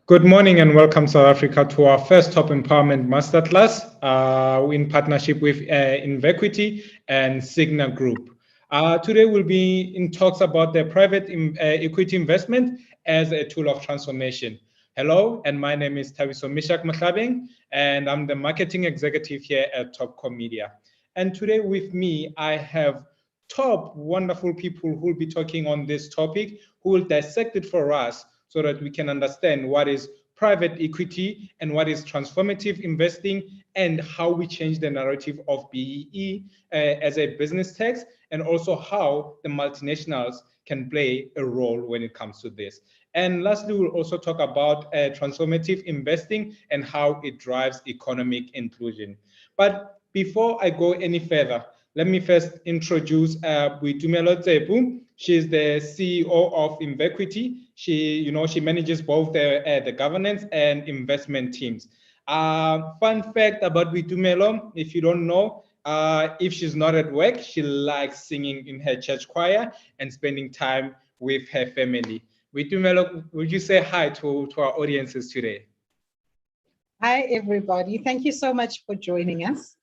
Good morning and welcome South Africa to our first Top Empowerment Masterclass in partnership with Invequity and Signa Group. Today we'll be in talks about the private equity investment as a tool of transformation. Hello, and my name is Tabiso Mishak Mahlabeng, and I'm the marketing executive here at TopCo Media. And today with me, I have top wonderful people who will be talking on this topic, who will dissect it for us so that we can understand what is private equity and what is transformative investing and how we change the narrative of BEE as a business tax, and also how the multinationals can play a role when it comes to this. And lastly, we'll also talk about transformative investing and how it drives economic inclusion. But before I go any further, let me first introduce Boitumelo Tsepu. She's the CEO of Invequity. She manages both the governance and investment teams. Fun fact about Boitumelo, if you don't know, if she's not at work, she likes singing in her church choir and spending time with her family. Boitumelo, would you say hi to our audiences today? Hi, everybody. Thank you so much for joining us.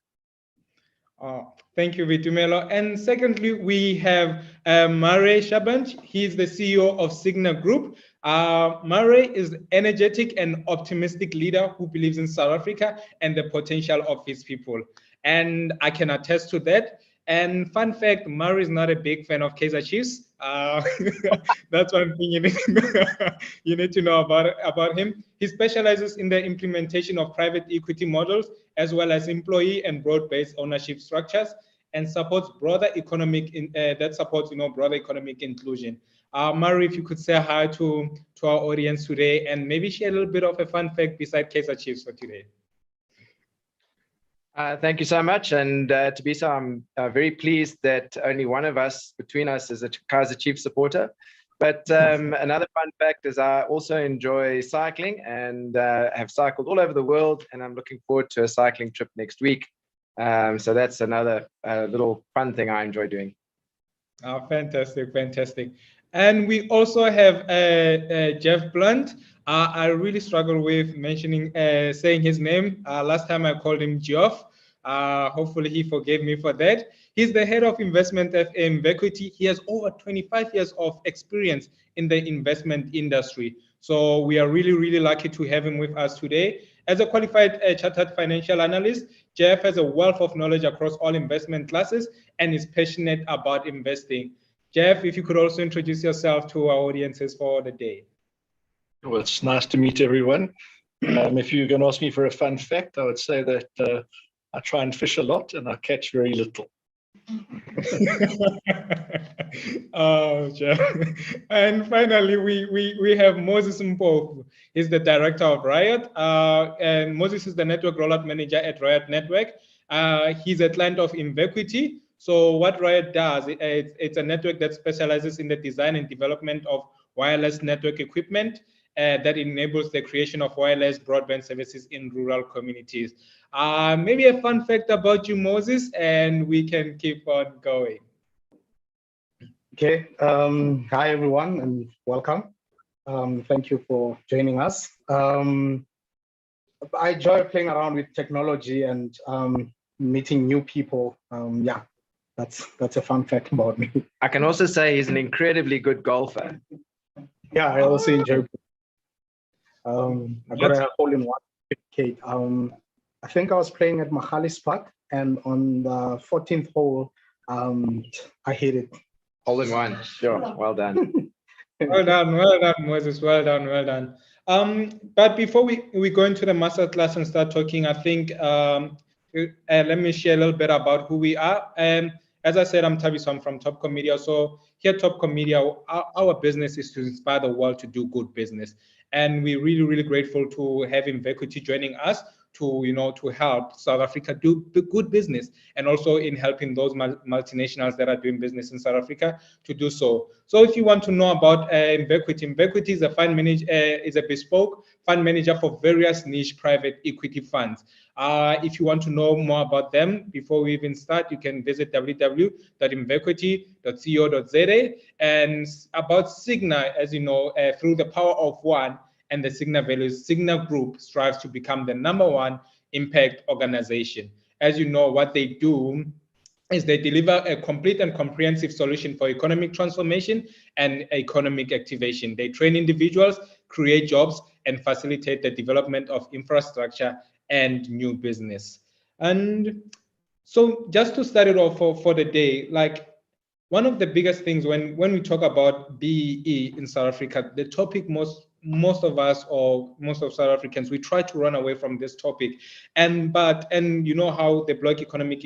Thank you, Boitumelo. And secondly, we have Murray Shabanch. He's the CEO of Signa Group. Murray is an energetic and optimistic leader who believes in South Africa and the potential of his people. And I can attest to that. And fun fact, Murray is not a big fan of Kaizer Chiefs. That's one thing you need to know about him. He specializes in the implementation of private equity models, as well as employee and broad-based ownership structures, and supports broader economic broader economic inclusion. Murray, if you could say hi to our audience today, and maybe share a little bit of a fun fact beside Kaizer Chiefs for today. Thank you so much. And Tabiso, I'm very pleased that only one of us between us is a Kaizer Chiefs supporter. But another fun fact is I also enjoy cycling and have cycled all over the world. And I'm looking forward to a cycling trip next week. So that's another little fun thing I enjoy doing. Fantastic, fantastic. And we also have Jeff Blunt. I really struggle with saying his name. Last time I called him Geoff. Hopefully he forgave me for that. He's the head of investment at Invequity. He has over 25 years of experience in the investment industry. So we are really, really lucky to have him with us today. As a qualified chartered financial analyst, Jeff has a wealth of knowledge across all investment classes and is passionate about investing. Jeff, if you could also introduce yourself to our audiences for the day. Well, it's nice to meet everyone. If you're going to ask me for a fun fact, I would say that I try and fish a lot and I catch very little. Oh, Jeff. And finally, we have Moses Mpofu. He's the director of Riot. And Moses is the network rollout manager at Riot Network. He's a client of Invequity. So what Riot does, it's a network that specializes in the design and development of wireless network equipment that enables the creation of wireless broadband services in rural communities. Maybe a fun fact about you, Moses, and we can keep on going. Okay. Hi, everyone, and welcome. Thank you for joining us. I enjoy playing around with technology and meeting new people. Yeah, that's a fun fact about me. I can also say he's an incredibly good golfer. Yeah, I also enjoy. I got a hole in one certificate. I think I was playing at Mahalis Park, and on the 14th hole, I hit it. Hole in one. Sure. Well done. Well done, Moses. Well done. But before we go into the masterclass and start talking, I think let me share a little bit about who we are. As I said, I'm Tabiso. I'm from TopCo Media. So here at TopCo Media, our business is to inspire the world to do good business. And we're really, really grateful to have Invequity joining us to help South Africa do good business, and also in helping those multinationals that are doing business in South Africa to do so. So if you want to know about Invequity is a fund manager, is a bespoke fund manager for various niche private equity funds. If you want to know more about them, before we even start, you can visit www.invequity.co.za. And about Signa, as you know, through the power of one, and the Cigna values, Cigna Group strives to become the #1 impact organization. As you know, what they do is they deliver a complete and comprehensive solution for economic transformation and economic activation. They train individuals, create jobs, and facilitate the development of infrastructure and new business. And so just to start it off for the day, like one of the biggest things when we talk about BEE in South Africa, the topic most of us or most of South Africans, we try to run away from this topic. And you know how the Black economic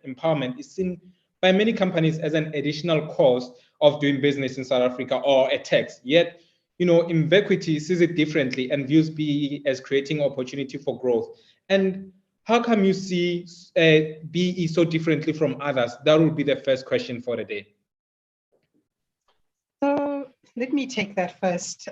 empowerment is seen by many companies as an additional cost of doing business in South Africa or a tax. Yet, you know, Invequity sees it differently and views BEE as creating opportunity for growth. And how come you see BEE so differently from others? That would be the first question for the day. So let me take that first.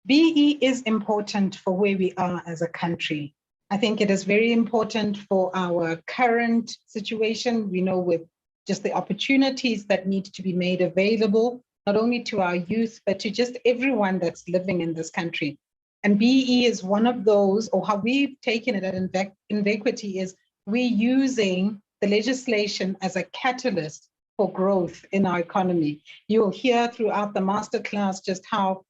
BEE is important for where we are as a country. I think it is very important for our current situation. We know with just the opportunities that need to be made available, not only to our youth, but to just everyone that's living in this country. And BEE is one of those, or how we've taken it at Invequity is we're using the legislation as a catalyst for growth in our economy. You'll hear throughout the masterclass just how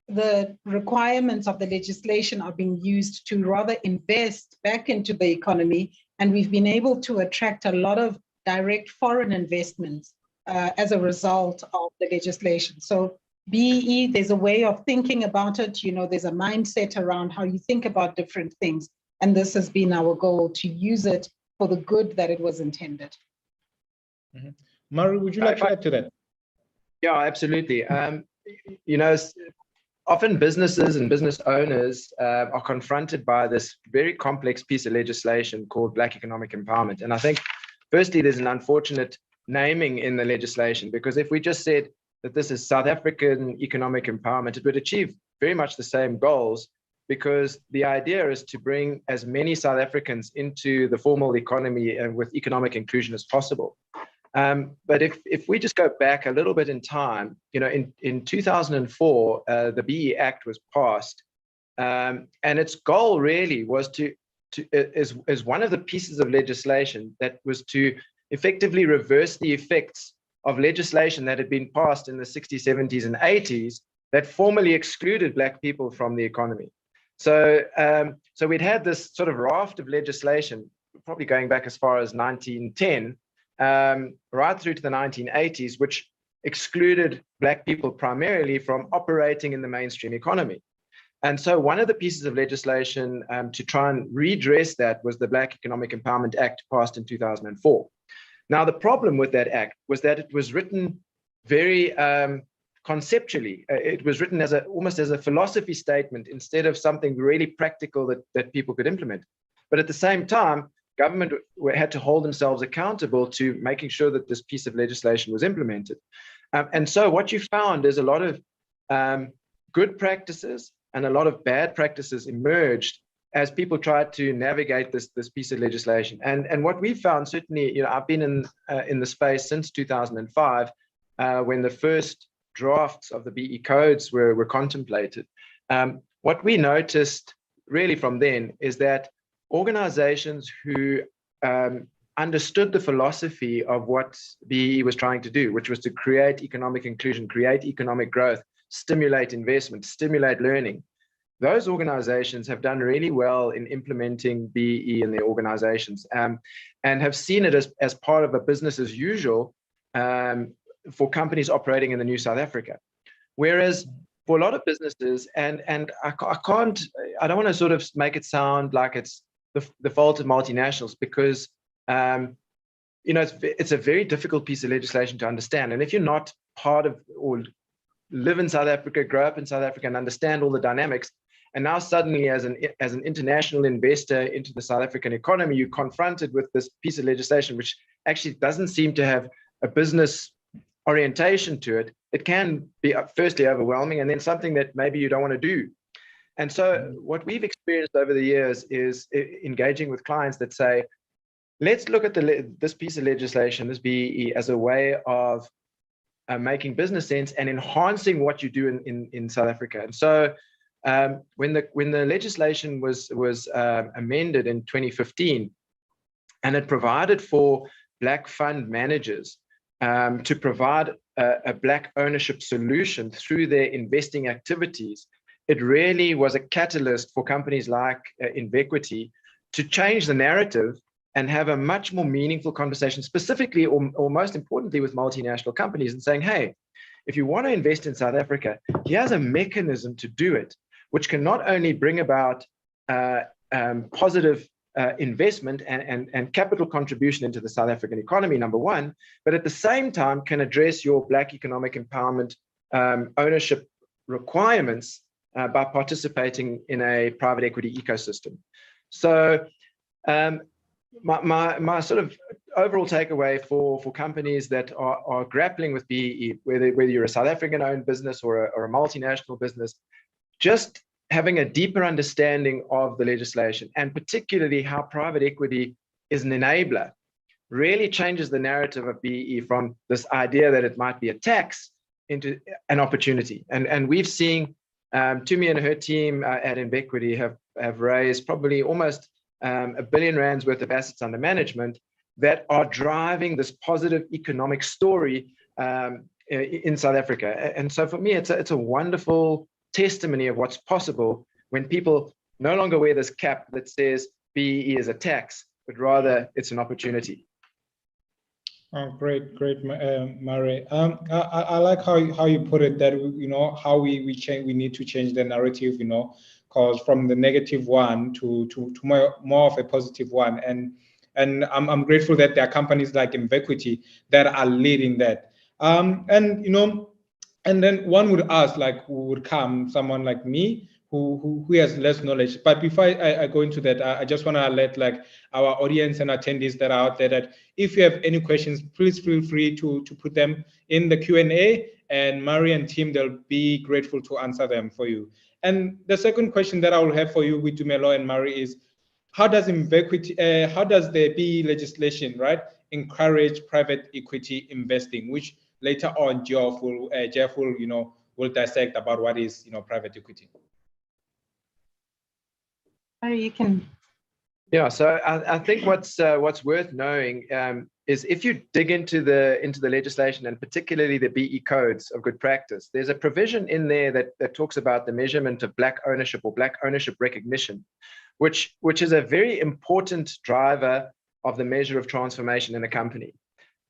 the requirements of the legislation are being used to rather invest back into the economy. And we've been able to attract a lot of direct foreign investments as a result of the legislation. So BEE, there's a way of thinking about it. You know, there's a mindset around how you think about different things. And this has been our goal, to use it for the good that it was intended. Mm-hmm. Murray, would you like to add to that? Yeah, absolutely. You know, often businesses and business owners are confronted by this very complex piece of legislation called Black Economic Empowerment. And I think, firstly, there's an unfortunate naming in the legislation, because if we just said that this is South African economic empowerment, it would achieve very much the same goals, because the idea is to bring as many South Africans into the formal economy and with economic inclusion as possible. But if we just go back a little bit in time, you know, in 2004, the BEE Act was passed, and its goal really was is one of the pieces of legislation that was to effectively reverse the effects of legislation that had been passed in the 60s, 70s, and 80s that formally excluded Black people from the economy. So, so we'd had this sort of raft of legislation, probably going back as far as 1910, right through to the 1980s, which excluded Black people primarily from operating in the mainstream economy. And so one of the pieces of legislation to try and redress that was the Black Economic Empowerment Act, passed in 2004. Now, the problem with that act was that it was written very conceptually. It was written as almost as a philosophy statement instead of something really practical that people could implement. But at the same time, government had to hold themselves accountable to making sure that this piece of legislation was implemented. And so what you found is a lot of good practices and a lot of bad practices emerged as people tried to navigate this piece of legislation. And what we found, certainly, you know, I've been in the space since 2005, when the first drafts of the BE codes were contemplated. What we noticed really from then is that organizations who understood the philosophy of what BE was trying to do, which was to create economic inclusion, create economic growth, stimulate investment, stimulate learning, those organizations have done really well in implementing BE in their organizations, and have seen it as part of a business as usual for companies operating in the new South Africa. Whereas for a lot of businesses, and I don't want to sort of make it sound like it's the fault of multinationals, because you know, it's a very difficult piece of legislation to understand. And if you're not part of or live in South Africa, grow up in South Africa, and understand all the dynamics, and now suddenly as an international investor into the South African economy, you're confronted with this piece of legislation, which actually doesn't seem to have a business orientation to it. It can be firstly overwhelming, and then something that maybe you don't want to do. And so what we've experienced over the years is engaging with clients that say, let's look at this piece of legislation, this BEE, as a way of making business sense and enhancing what you do in South Africa. And so when the legislation was amended in 2015, and it provided for Black fund managers to provide a Black ownership solution through their investing activities, it really was a catalyst for companies like Invequity to change the narrative and have a much more meaningful conversation, specifically or most importantly with multinational companies, and saying, hey, if you want to invest in South Africa, here's a mechanism to do it, which can not only bring about positive investment and capital contribution into the South African economy, number one, but at the same time can address your Black economic empowerment ownership requirements by participating in a private equity ecosystem. So my sort of overall takeaway for companies that are grappling with BEE, whether you're a South African-owned business or a multinational business, just having a deeper understanding of the legislation, and particularly how private equity is an enabler, really changes the narrative of BEE from this idea that it might be a tax into an opportunity. And we've seen Tumi and her team at Invequity have raised probably almost R1 billion worth of assets under management that are driving this positive economic story in South Africa. And so for me, it's a wonderful testimony of what's possible when people no longer wear this cap that says BEE is a tax, but rather it's an opportunity. Oh, great, Murray. I like how you put it, that how we need to change the narrative, because from the negative one to more of a positive one, and I'm grateful that there are companies like Invequity that are leading that. And then one would ask, like, who would come? Someone like me who has less knowledge. But before I go into that, I just want to let our audience and attendees that are out there that if you have any questions, please feel free to put them in the Q&A, and Murray and team, they'll be grateful to answer them for you. And the second question that I will have for you with Tumelo and Murray is, how does the BEE legislation, right, encourage private equity investing, which later on Jeff will dissect about what is private equity. You can. Yeah, so I think what's worth knowing is if you dig into the legislation, and particularly the BEE codes of good practice, there's a provision in there that talks about the measurement of Black ownership or Black ownership recognition, which is a very important driver of the measure of transformation in a company.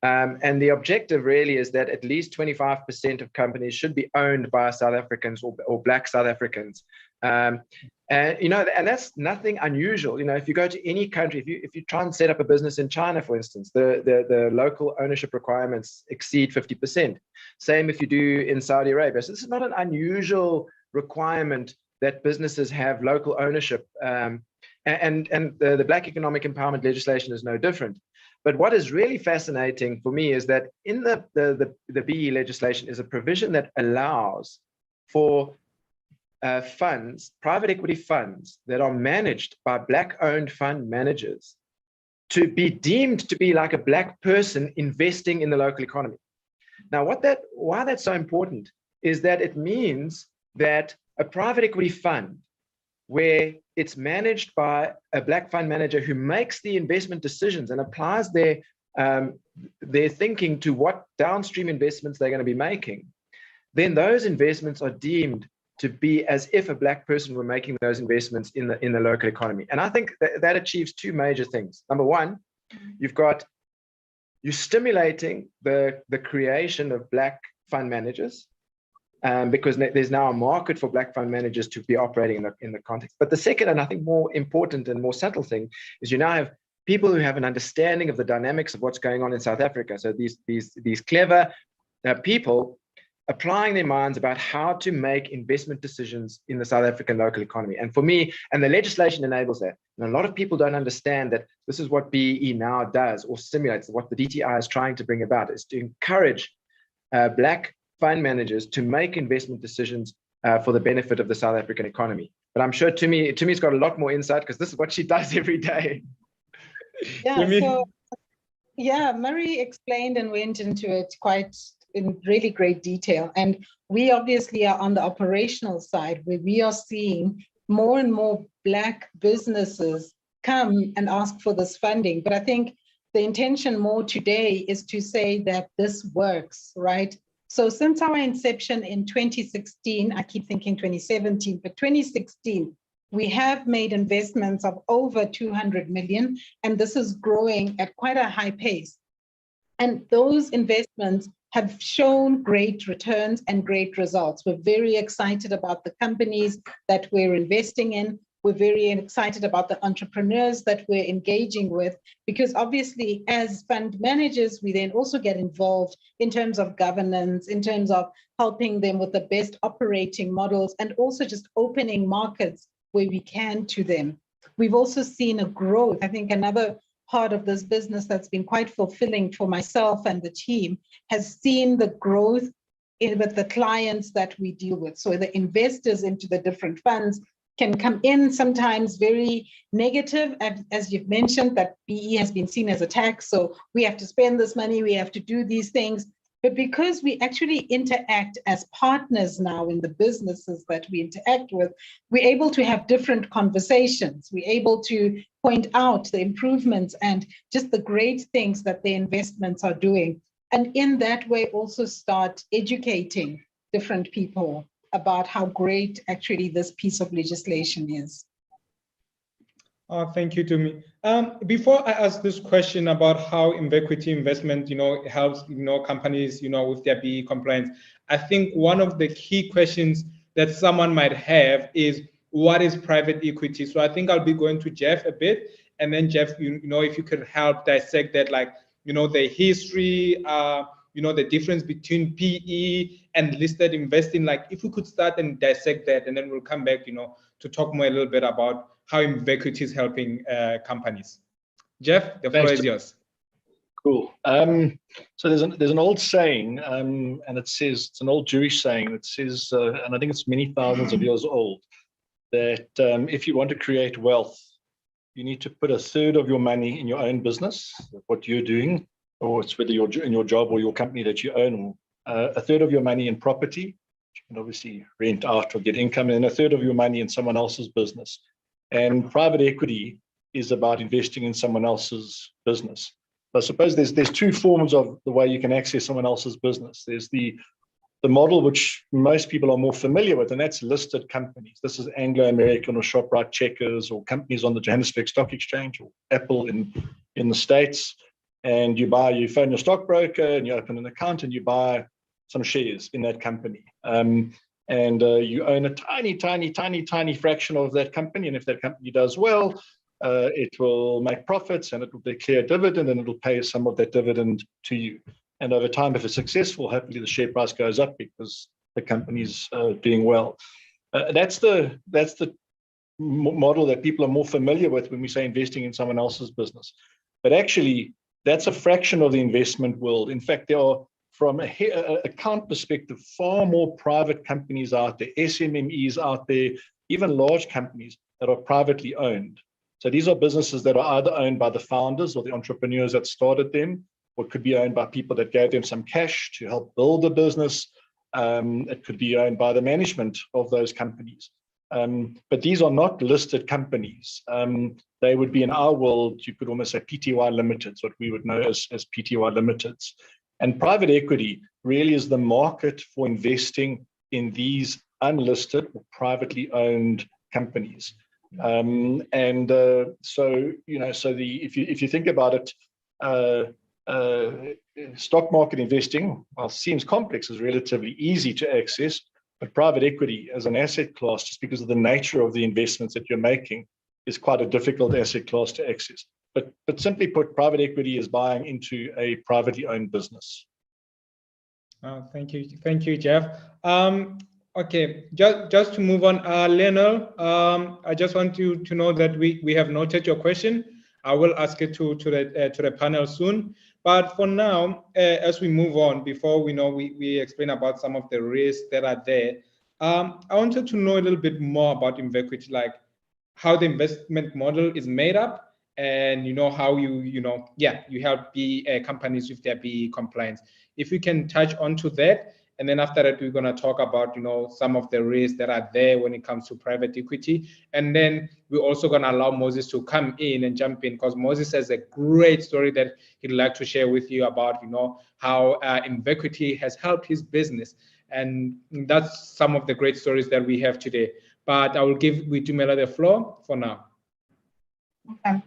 And the objective really is that at least 25% of companies should be owned by South Africans or Black South Africans. And that's nothing unusual. If you go to any country, if you try and set up a business in China, for instance, the local ownership requirements exceed 50%. Same if you do in Saudi Arabia. So this is not an unusual requirement that businesses have local ownership. And the Black economic empowerment legislation is no different. But what is really fascinating for me is that in the BEE legislation is a provision that allows for funds, private equity funds that are managed by Black-owned fund managers to be deemed to be like a Black person investing in the local economy. Now, why that's so important is that it means that a private equity fund where it's managed by a Black fund manager who makes the investment decisions and applies their thinking to what downstream investments they're going to be making, then those investments are deemed to be as if a Black person were making those investments in the local economy. And I think that achieves two major things. Number one, you're stimulating the creation of Black fund managers, because there's now a market for Black fund managers to be operating in the context. But the second, and I think more important and more subtle thing, is you now have people who have an understanding of the dynamics of what's going on in South Africa. So these clever people applying their minds about how to make investment decisions in the South African local economy. And for me, and the legislation enables that. And a lot of people don't understand that this is what BEE now does or simulates. What the DTI is trying to bring about is to encourage Black fund managers to make investment decisions for the benefit of the South African economy. But I'm sure Tumi's got a lot more insight because this is what she does every day. Yeah, so yeah, Murray explained and went into it quite in really great detail. And we obviously are on the operational side, where we are seeing more and more Black businesses come and ask for this funding. But I think the intention more today is to say that this works, right? So since our inception in 2016, I keep thinking 2017, but 2016, we have made investments of over 200 million, and this is growing at quite a high pace. And those investments have shown great returns and great results. We're very excited about the companies that we're investing in. We're very excited about the entrepreneurs that we're engaging with, because obviously as fund managers, we then also get involved in terms of governance, in terms of helping them with the best operating models, and also just opening markets where we can to them. We've also seen a growth. I think another part of this business that's been quite fulfilling for myself and the team has seen the growth with the clients that we deal with. So the investors into the different funds can come in sometimes very negative, as you've mentioned, that BE has been seen as a tax. So we have to spend this money, we have to do these things. But because we actually interact as partners now in the businesses that we interact with, we're able to have different conversations. We're able to point out the improvements and just the great things that the investments are doing. And in that way, also start educating different people about how great actually this piece of legislation is. Thank you, Tumi. Before I ask this question about how Invequity investment, helps, companies, with their BE compliance, I think one of the key questions that someone might have is, what is private equity? So I think I'll be going to Jeff a bit, and then Jeff, if you could help dissect that, like, the history, the difference between PE and listed investing. Like, if we could start and dissect that, and then we'll come back, to talk more a little bit about how Invequity is helping companies. Jeff, the floor is yours. Cool. So there's an old saying, and it says, it's an old Jewish saying that says, and I think it's many thousands of years old, that if you want to create wealth, you need to put a third of your money in your own business, what you're doing, or it's whether you're in your job or your company that you own, a third of your money in property, you can obviously rent out or get income, and a third of your money in someone else's business. And private equity is about investing in someone else's business. So I suppose there's two forms of the way you can access someone else's business. There's the model which most people are more familiar with, and that's listed companies. This is Anglo-American or ShopRite, Checkers, or companies on the Johannesburg Stock Exchange, or Apple in the States. And you phone your stockbroker and you open an account and you buy some shares in that company. And you own a tiny fraction of that company. And if that company does well, it will make profits and it will declare a dividend and it will pay some of that dividend to you. And over time, if it's successful, hopefully the share price goes up because the company's doing well. That's the model that people are more familiar with when we say investing in someone else's business. But actually, that's a fraction of the investment world. In fact, there are, from an account perspective, far more private companies out there, SMMEs out there, even large companies that are privately owned. So these are businesses that are either owned by the founders or the entrepreneurs that started them, or it could be owned by people that gave them some cash to help build the business. It could be owned by the management of those companies. But these are not listed companies. They would be, in our world, you could almost say PTY Limiteds, what we would know as PTY Limiteds. And private equity really is the market for investing in these unlisted or privately owned companies. If you think about it, stock market investing, while seems complex, is relatively easy to access, but private equity as an asset class, just because of the nature of the investments that you're making, is quite a difficult asset class to access. But simply put, private equity is buying into a privately owned business. Thank you, Jeff. Okay, just to move on, Lionel, I just want you to know that we have noted your question. I will ask it to the panel soon. But for now, as we move on, before we explain about some of the risks that are there, I wanted to know a little bit more about Invequity, like how the investment model is made up, and how you help BE companies with their BE compliance. If we can touch onto that, and then after that, we're going to talk about, some of the risks that are there when it comes to private equity. And then we're also going to allow Moses to come in and jump in, because Moses has a great story that he'd like to share with you about, how Invequity has helped his business. And that's some of the great stories that we have today. But I will give Witumela the floor for now. Okay.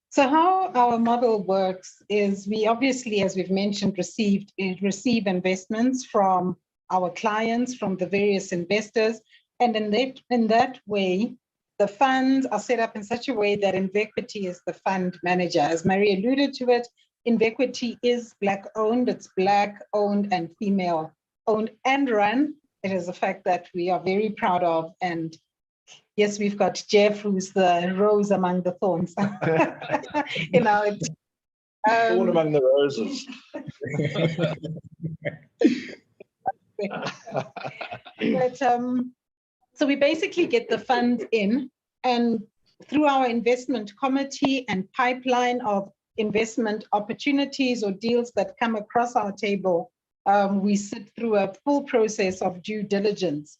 So how our model works is we obviously, as we've mentioned, receive investments from our clients, from the various investors. And in that way, the funds are set up in such a way that Invequity is the fund manager. As Marie alluded to it, Invequity is Black-owned. It's Black-owned and female-owned and run. It is a fact that we are very proud of. And yes, we've got Jeff, who's the rose among the thorns. All among the roses. But, so we basically get the funds in, and through our investment committee and pipeline of investment opportunities or deals that come across our table, we sit through a full process of due diligence.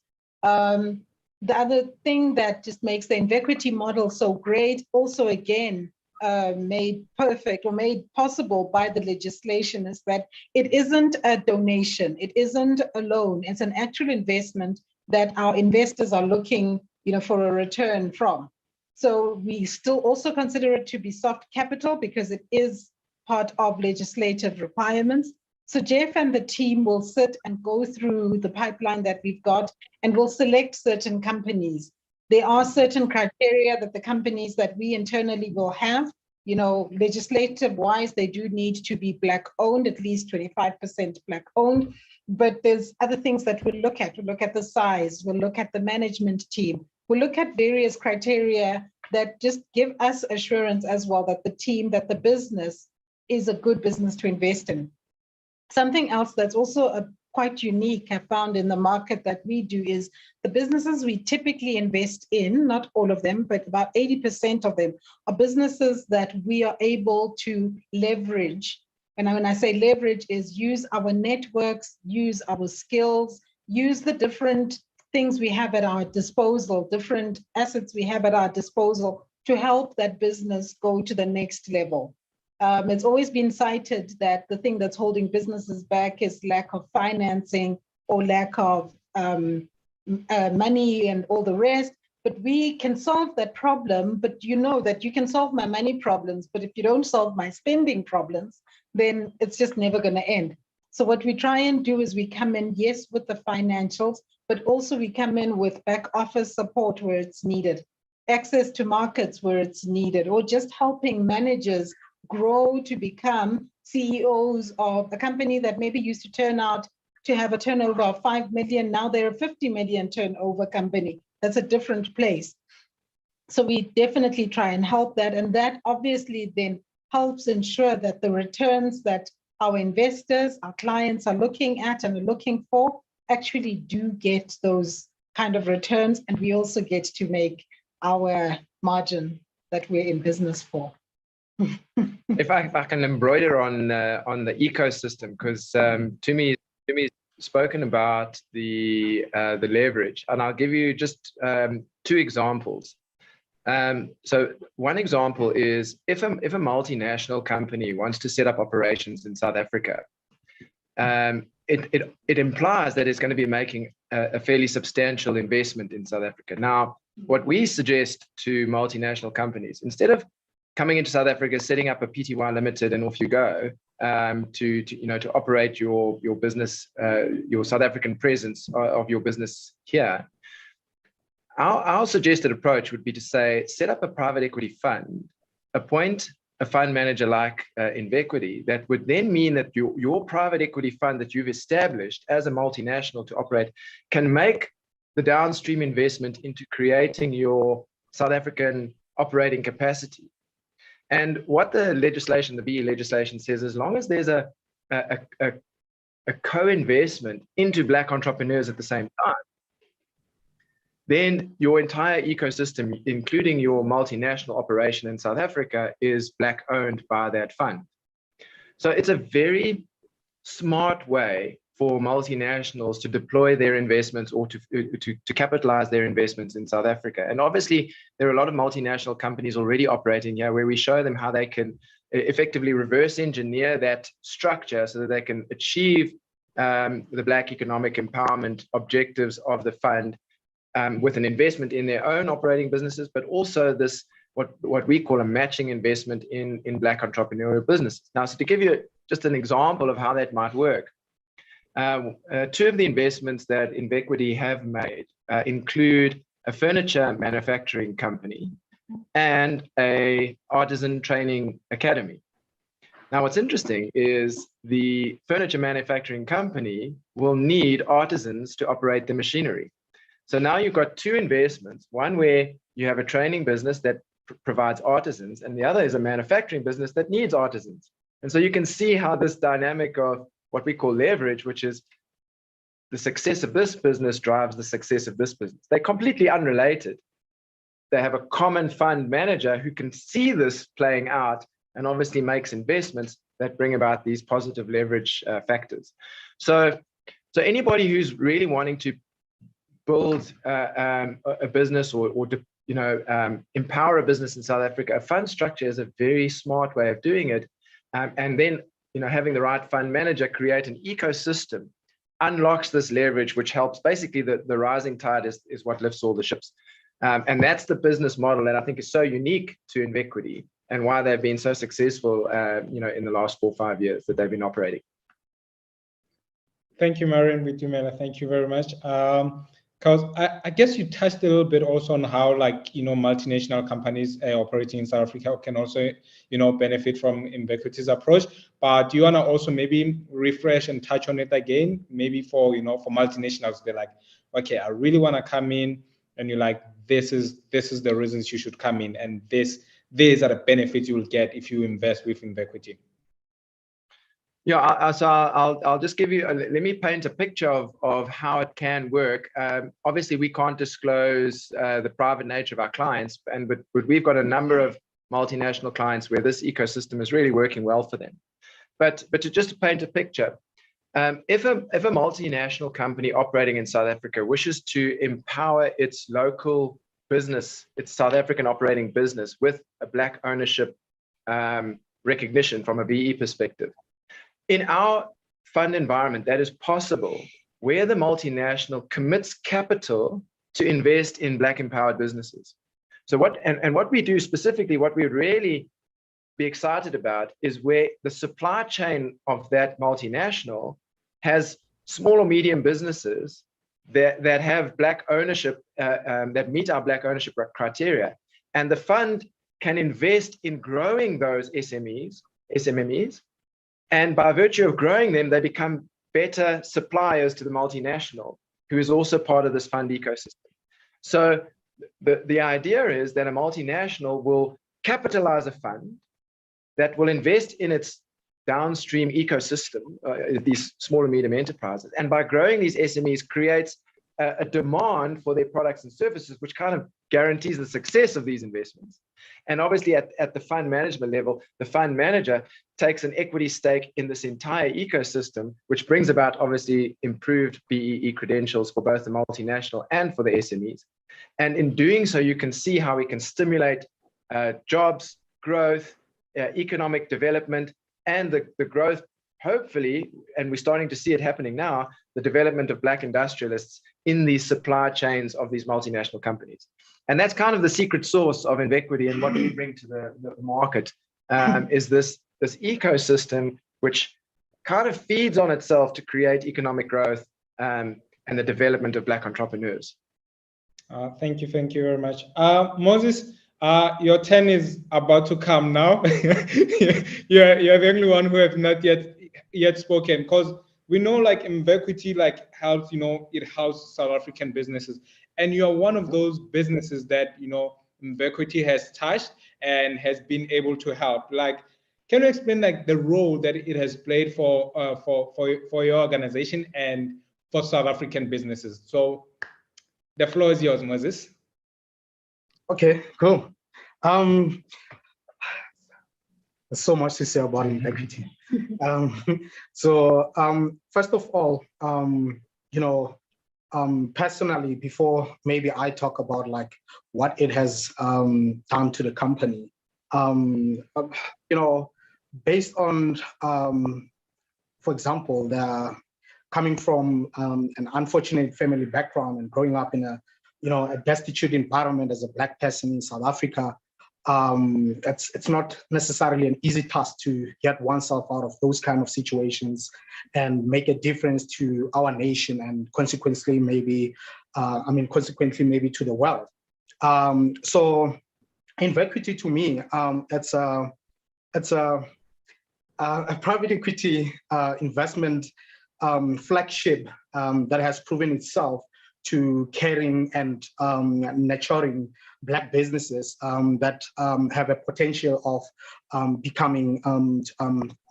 The other thing that just makes the Invequity model so great, also again, made perfect or made possible by the legislation, is that it isn't a donation, it isn't a loan, it's an actual investment that our investors are looking, for a return from. So we still also consider it to be soft capital because it is part of legislative requirements. So Jeff and the team will sit and go through the pipeline that we've got, and we'll select certain companies. There are certain criteria that the companies that we internally will have, legislative-wise, they do need to be Black-owned, at least 25% Black-owned. But there's other things that we'll look at. We'll look at the size, we'll look at the management team, we'll look at various criteria that just give us assurance as well that the team, that the business is a good business to invest in. Something else that's also quite unique, I found in the market that we do, is the businesses we typically invest in, not all of them, but about 80% of them are businesses that we are able to leverage. And when I say leverage, is use our networks, use our skills, use the different things we have at our disposal, different assets we have at our disposal to help that business go to the next level. It's always been cited that the thing that's holding businesses back is lack of financing or lack of money and all the rest. But we can solve that problem. But that you can solve my money problems, but if you don't solve my spending problems, then it's just never going to end. So what we try and do is we come in, yes, with the financials, but also we come in with back office support where it's needed, access to markets where it's needed, or just helping managers grow to become CEOs of a company that maybe used to turn out to have a turnover of 5 million. Now they're a 50 million turnover company. That's a different place. So we definitely try and help that. And that obviously then helps ensure that the returns that our investors, our clients are looking at and are looking for actually do get those kind of returns. And we also get to make our margin that we're in business for. If I can embroider on the ecosystem, because to me spoken about the leverage, and I'll give you just 2 examples. So one example is if a multinational company wants to set up operations in South Africa, it implies that it's going to be making a fairly substantial investment in South Africa. Now, what we suggest to multinational companies, instead of coming into South Africa, setting up a PTY Limited, and off you go to operate your business, your South African presence of your business here. Our suggested approach would be to say, set up a private equity fund, appoint a fund manager like Invequity. That would then mean that your private equity fund that you've established as a multinational to operate can make the downstream investment into creating your South African operating capacity. And what the legislation, the BE legislation says, as long as there's a co-investment into Black entrepreneurs at the same time, then your entire ecosystem, including your multinational operation in South Africa, is Black owned by that fund. So it's a very smart way for multinationals to deploy their investments or to capitalize their investments in South Africa. And obviously, there are a lot of multinational companies already operating here where we show them how they can effectively reverse engineer that structure so that they can achieve the Black economic empowerment objectives of the fund with an investment in their own operating businesses, but also this what we call a matching investment in Black entrepreneurial businesses. Now, so to give you just an example of how that might work, two of the investments that Invequity have made include a furniture manufacturing company and a artisan training academy. Now, what's interesting is the furniture manufacturing company will need artisans to operate the machinery. So now you've got two investments, one where you have a training business that provides artisans, and the other is a manufacturing business that needs artisans. And so you can see how this dynamic of what we call leverage, which is the success of this business drives the success of this business. They're completely unrelated. They have a common fund manager who can see this playing out and obviously makes investments that bring about these positive leverage factors. So anybody who's really wanting to build a business or empower a business in South Africa, a fund structure is a very smart way of doing it. And then having the right fund manager create an ecosystem unlocks this leverage, which helps basically the rising tide is what lifts all the ships. And that's the business model that I think is so unique to Invequity and why they've been so successful in the last 4 or 5 years that they've been operating. Thank you, Marion Vitumela. Thank you very much. Because I guess you touched a little bit also on how multinational companies operating in South Africa can also benefit from Invequity's approach. But do you want to also maybe refresh and touch on it again? Maybe for for multinationals, they're like, okay, I really want to come in, and you're like, this is the reasons you should come in, and these are the benefits you will get if you invest with Invequity. Yeah, so I'll just give you, let me paint a picture of how it can work. Obviously, we can't disclose the private nature of our clients, but we've got a number of multinational clients where this ecosystem is really working well for them. But to paint a picture, if a multinational company operating in South Africa wishes to empower its local business, its South African operating business with a Black ownership recognition from a BE perspective, in our fund environment, that is possible where the multinational commits capital to invest in Black empowered businesses. So what we do specifically, what we would really be excited about is where the supply chain of that multinational has small or medium businesses that have Black ownership, that meet our Black ownership criteria. And the fund can invest in growing those SMMEs, and by virtue of growing them, they become better suppliers to the multinational, who is also part of this fund ecosystem. So the idea is that a multinational will capitalize a fund that will invest in its downstream ecosystem, these small and medium enterprises. And by growing these SMEs creates a demand for their products and services, which kind of guarantees the success of these investments. And obviously at the fund management level, the fund manager takes an equity stake in this entire ecosystem, which brings about obviously improved BEE credentials for both the multinational and for the SMEs. And in doing so, you can see how we can stimulate jobs, growth, economic development, and the growth, hopefully, and we're starting to see it happening now, the development of Black industrialists in these supply chains of these multinational companies. And that's kind of the secret sauce of Invequity and what we bring to the market is this ecosystem, which kind of feeds on itself to create economic growth and the development of Black entrepreneurs. Thank you very much. Moses, your turn is about to come now. you're the only one who have not yet spoken, because we know Invequity helps, it helps South African businesses, and you are one of those businesses that Invequity has touched and has been able to help. Can you explain the role that it has played for your organization and for South African businesses? So The floor is yours, Moses. Okay, cool. There's so much to say about Invequity. First of all, personally, before maybe I talk about like what it has done to the company, based on, for example, coming from an unfortunate family background and growing up in a destitute environment as a Black person in South Africa, it's not necessarily an easy task to get oneself out of those kind of situations and make a difference to our nation and consequently maybe to the world. So Invequity to me, it's a private equity investment flagship that has proven itself to caring and nurturing Black businesses that have a potential of becoming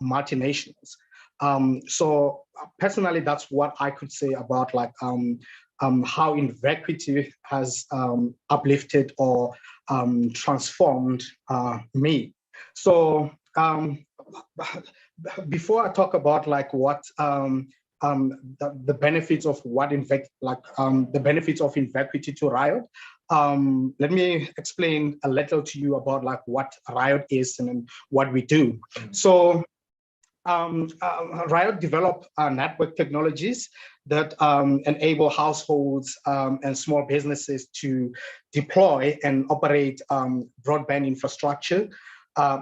multinationals. So personally, that's what I could say about like how Invequity has uplifted or transformed me. So before I talk about like what the benefits of what the benefits of Invequity to Riot, let me explain a little to you about like what Riot is and what we do. So Riot develop network technologies that enable households and small businesses to deploy and operate broadband infrastructure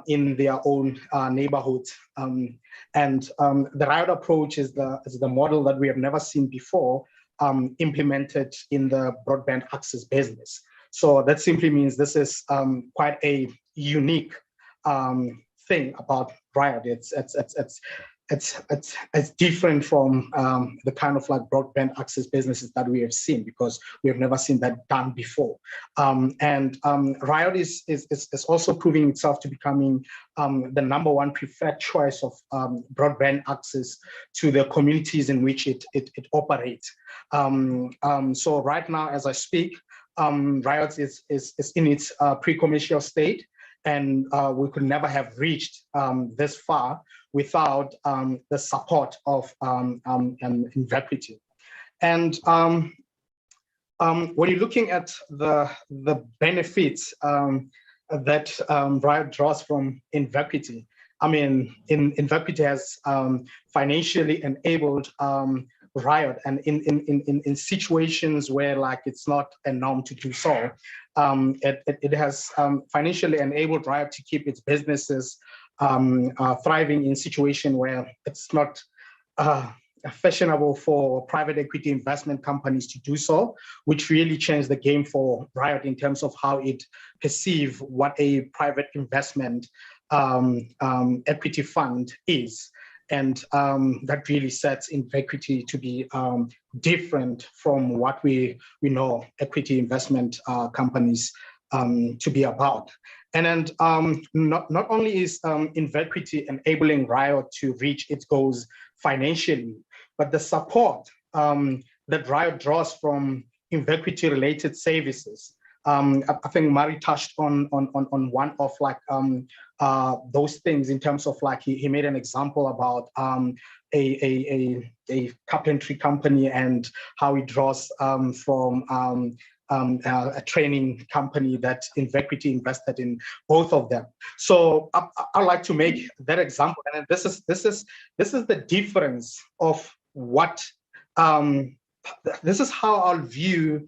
in their own neighborhoods. The Riot approach is the model that we have never seen before implemented in the broadband access business. So that simply means this is quite a unique thing about Riot. It's different from the kind of like broadband access businesses that we have seen, because we have never seen that done before. Riot is also proving itself to becoming the #1 preferred choice of broadband access to the communities in which it operates. So right now, as I speak, Riot is in its pre-commercial state, and we could never have reached this far without the support of Invequity. And when you're looking at the benefits that Riot draws from Invequity, I mean, Invequity has financially enabled Riot, and in situations where like it's not a norm to do so, it has financially enabled Riot to keep its businesses thriving in situation where it's not fashionable for private equity investment companies to do so, which really changed the game for Riot in terms of how it perceives what a private investment equity fund is. And that really sets Invequity to be different from what we know equity investment companies to be about. And then not only is Invequity enabling Riot to reach its goals financially, but the support that Riot draws from Invequity related services. I think Mari touched on one of like those things in terms of like he made an example about a carpentry company and how it draws from a training company that Invequity invested in both of them. So I like to make that example, and this is the difference of what this is how I'll view.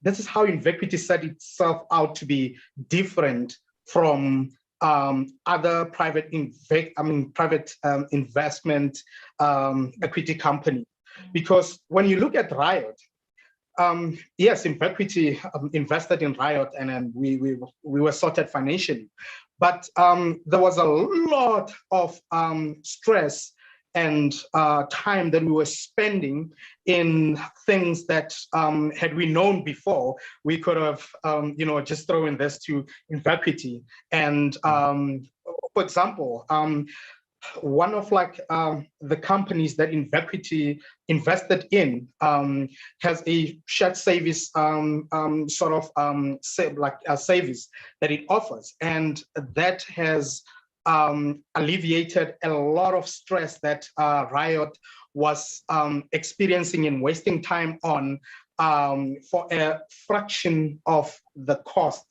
This is how Invequity set itself out to be different from other private investment equity company, because when you look at Riot, yes, Invequity invested in Riot, and then we were sorted financially, but there was a lot of stress and time that we were spending in things that had we known before, we could have just thrown this to Invequity. And for example, one of like the companies that Invequity invested in has a shared service service that it offers, and that has alleviated a lot of stress that Riot was experiencing and wasting time on for a fraction of the cost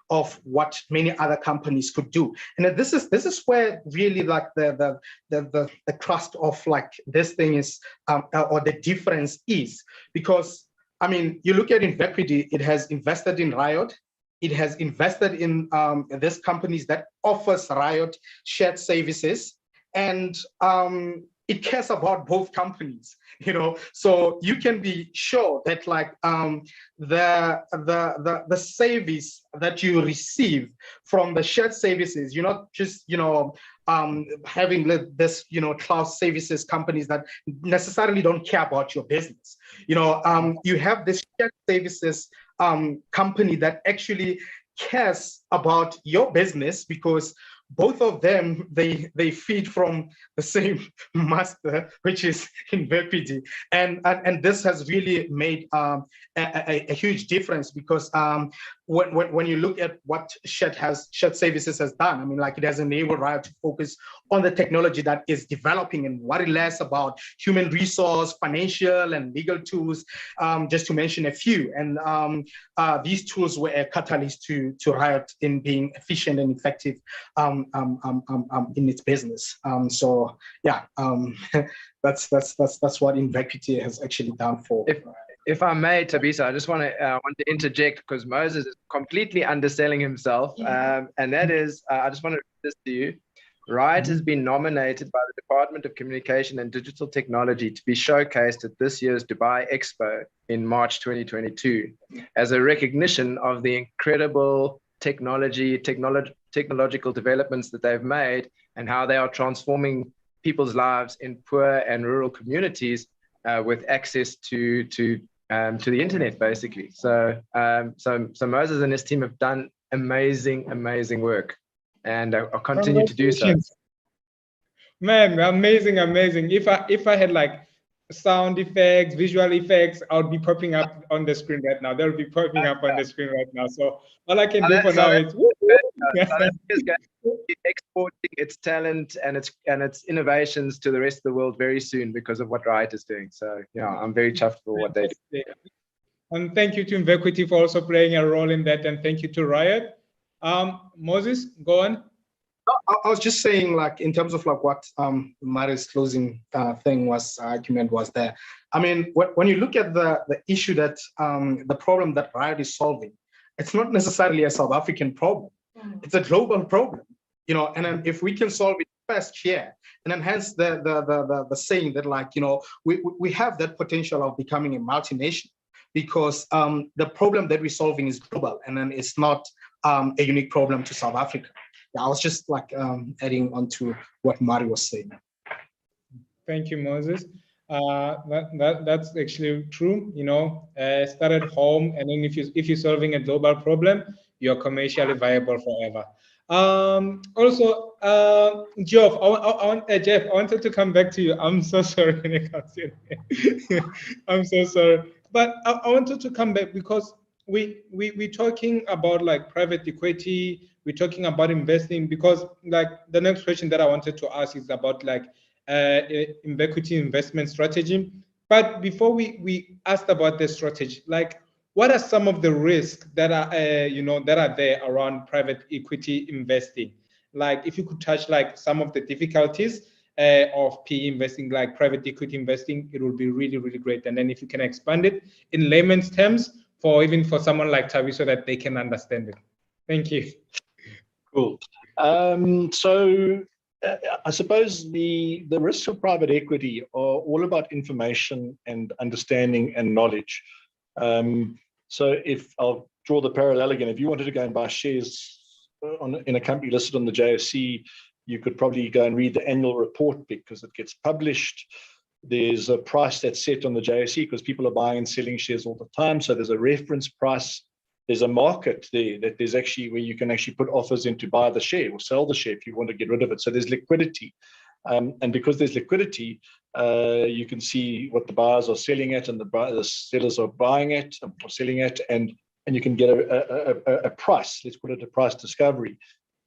of what many other companies could do. And this is where really like the crust of like this thing is or the difference is, because I mean, you look at Invequity, it has invested in Riot, it has invested in these companies that offers Riot shared services, and it cares about both companies, you know. So you can be sure that like the service that you receive from the shared services, you're not just, you know, having this, you know, cloud services companies that necessarily don't care about your business. You know, you have this shared services company that actually cares about your business, because both of them, they feed from the same master, which is Invequity, and this has really made a huge difference, because when you look at what shared services has done, I mean, like it has enabled Riot to focus on the technology that is developing and worry less about human resource, financial, and legal tools, just to mention a few. And these tools were a catalyst to Riot in being efficient and effective in its business. So yeah, that's what Invequity has actually done for. If I may, Thabisa, I just want to interject, because Moses is completely underselling himself, and that is, I just want to read this to you. Riot has been nominated by the Department of Communication and Digital Technology to be showcased at this year's Dubai Expo in March 2022 as a recognition of the incredible technological developments that they've made, and how they are transforming people's lives in poor and rural communities with access to the internet, basically. So Moses and his team have done amazing work, and I'll continue to do so. Man, amazing. If I had like sound effects, visual effects, I would be popping up on the screen right now. They'll be popping up on the screen right now. So all I can do for now is exporting its talent and its innovations to the rest of the world very soon because of what Riot is doing. So yeah, I'm very chuffed for what they do. And thank you to Invequity for also playing a role in that, and thank you to Riot. Moses, go on. I was just saying, like, in terms of like what Mari's closing argument was there. I mean, when you look at the issue that the problem that Riot is solving, it's not necessarily a South African problem. It's a global problem, you know. And then if we can solve it first here, and then hence the saying that, like, you know, we have that potential of becoming a multinational, because the problem that we're solving is global, and then it's not a unique problem to South Africa. I was just like adding on to what Mari was saying. Thank you, Moses. That's actually true. You know, start at home, and then if you're solving a global problem, you're commercially viable forever. Also, Jeff, I wanted to come back to you. I'm so sorry when it comes to I'm so sorry, but I wanted to come back because we're talking about like private equity. We're talking about investing, because like the next question that I wanted to ask is about like equity investment strategy. But before we asked about the strategy, like what are some of the risks that are that are there around private equity investing? Like if you could touch like some of the difficulties of PE investing, like private equity investing, it would be really, really great. And then if you can expand it in layman's terms for someone like Tavi, so that they can understand it. Thank you. Cool. So I suppose the risks of private equity are all about information and understanding and knowledge. So if I'll draw the parallel again, if you wanted to go and buy shares in a company listed on the JSE, you could probably go and read the annual report because it gets published. There's a price that's set on the JSE because people are buying and selling shares all the time. So there's a reference price. There's a market there that there's actually where you can actually put offers in to buy the share or sell the share if you want to get rid of it. So there's liquidity. And because there's liquidity, you can see what the buyers are selling at and the sellers are buying at or selling at, and you can get a price. Let's call it a price discovery.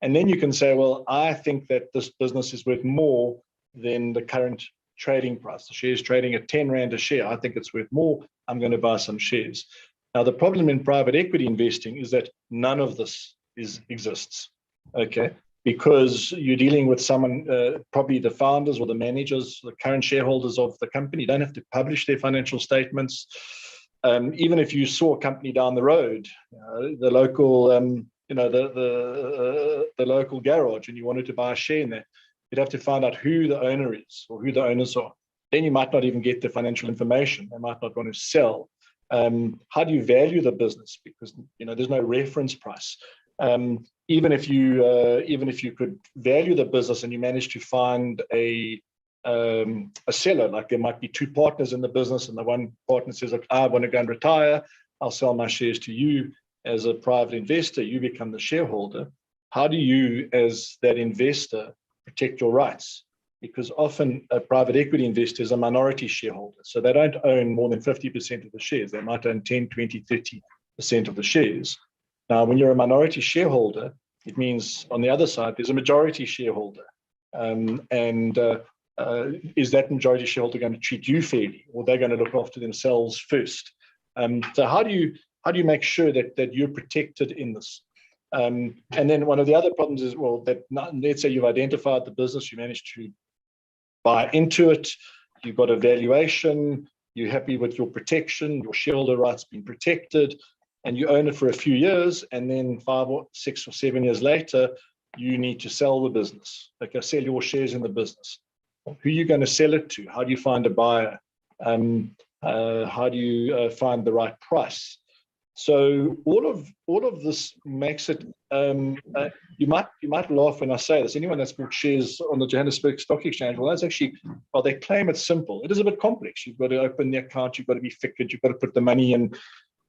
And then you can say, well, I think that this business is worth more than the current trading price. The share's trading at 10 Rand a share. I think it's worth more. I'm going to buy some shares. Now, the problem in private equity investing is that none of this exists, okay? Because you're dealing with someone, probably the founders or the managers, the current shareholders of the company don't have to publish their financial statements. Even if you saw a company down the road, the local, the local garage, and you wanted to buy a share in there, you'd have to find out who the owner is or who the owners are. Then you might not even get the financial information. They might not want to sell. How do you value the business? Because there's no reference price. Even if you could value the business and you manage to find a seller, like there might be two partners in the business, and the one partner says, "Look, I want to go and retire. I'll sell my shares to you." As a private investor, you become the shareholder. How do you, as that investor, protect your rights? Because often a private equity investor is a minority shareholder. So they don't own more than 50% of the shares. They might own 10, 20, 30% of the shares. Now, when you're a minority shareholder, it means on the other side, there's a majority shareholder. Is that majority shareholder going to treat you fairly, or they're going to look after themselves first? So how do you make sure that you're protected in this? And then one of the other problems is, well, let's say you've identified the business, you managed to buy into it, you've got a valuation, you're happy with your protection, your shareholder rights being protected, and you own it for a few years, and then 5 or 6 or 7 years later, you need to sell the business. Okay, sell your shares in the business. Who are you going to sell it to? How do you find a buyer? How do you find the right price? So all of this makes it. You might laugh when I say this. Anyone that's bought shares on the Johannesburg Stock Exchange, well, that's actually, well, they claim it's simple. It is a bit complex. You've got to open the account. You've got to be FIC'd. You've got to put the money in.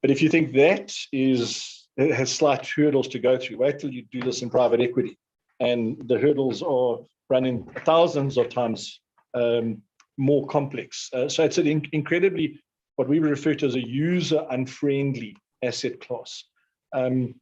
But if you think it has slight hurdles to go through, wait till you do this in private equity, and the hurdles are running thousands of times more complex. So it's an incredibly, what we refer to as a user-unfriendly asset class. And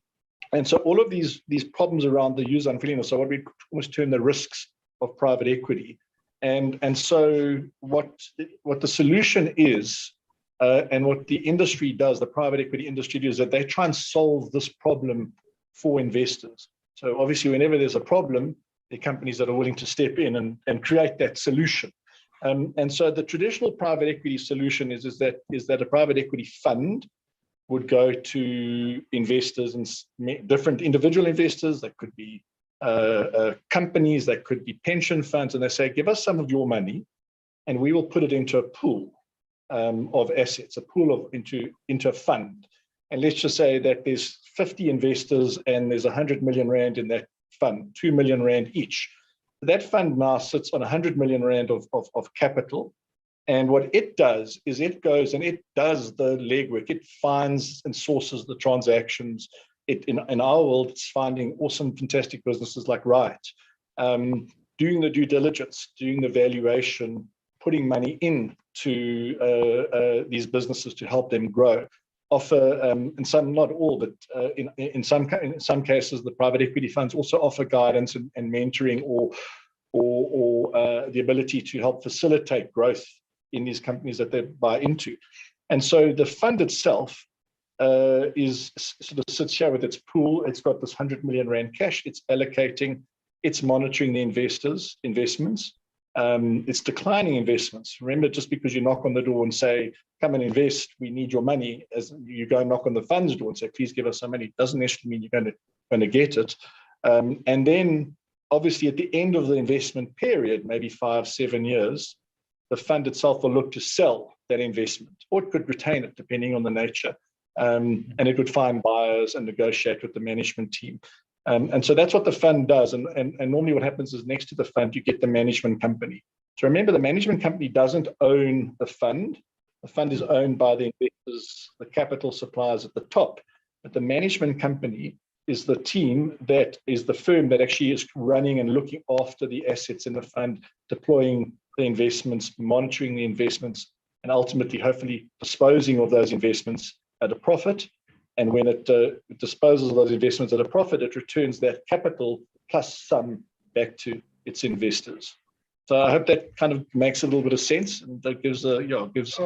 so all of these problems around the user unfriendliness are what we almost term the risks of private equity. And so what the solution is, and what the industry does, the private equity industry does, is that they try and solve this problem for investors. So obviously, whenever there's a problem, there are companies that are willing to step in and create that solution. And so the traditional private equity solution is that a private equity fund would go to investors and different individual investors. That could be companies, that could be pension funds, and they say, give us some of your money and we will put it into a pool of assets, a pool into a fund. And let's just say that there's 50 investors and there's 100 million Rand in that fund, 2 million Rand each. That fund now sits on 100 million Rand of capital. And what it does is it goes and it does the legwork. It finds and sources the transactions. In our world, it's finding awesome, fantastic businesses like Riot, doing the due diligence, doing the valuation, putting money into these businesses to help them grow. Offer, and some, not all, but in some cases, the private equity funds also offer guidance and mentoring or the ability to help facilitate growth in these companies that they buy into. And so the fund itself is sort of sits here with its pool. It's got this 100 million Rand cash. It's allocating. It's monitoring the investments. It's declining investments. Remember, just because you knock on the door and say, come and invest, we need your money, as you go and knock on the fund's door and say, please give us some money, doesn't necessarily mean you're going to get it. And then obviously at the end of the investment period, maybe 5-7 years, the fund itself will look to sell that investment, or it could retain it depending on the nature. And it would find buyers and negotiate with the management team. And so that's what the fund does. And normally what happens is next to the fund, you get the management company. So remember, the management company doesn't own the fund. The fund is owned by the investors, the capital suppliers at the top. But the management company the team that is the firm that actually is running and looking after the assets in the fund, deploying the investments, monitoring the investments, and ultimately, hopefully, disposing of those investments at a profit. And when it disposes of those investments at a profit, it returns that capital plus some back to its investors. So I hope that kind of makes a little bit of sense, and that gives So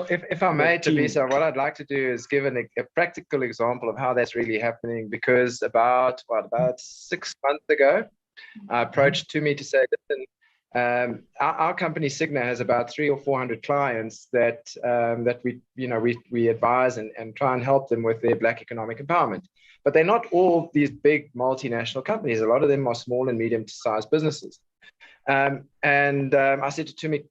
if I may, Tabisa, what I'd like to do is give a practical example of how that's really happening. Because about 6 months ago, I approached to me to say, listen, our company Signa has about 300 or 400 clients that we advise and try and help them with their Black economic empowerment. But they're not all these big multinational companies. A lot of them are small and medium-sized businesses. I said to Tumi,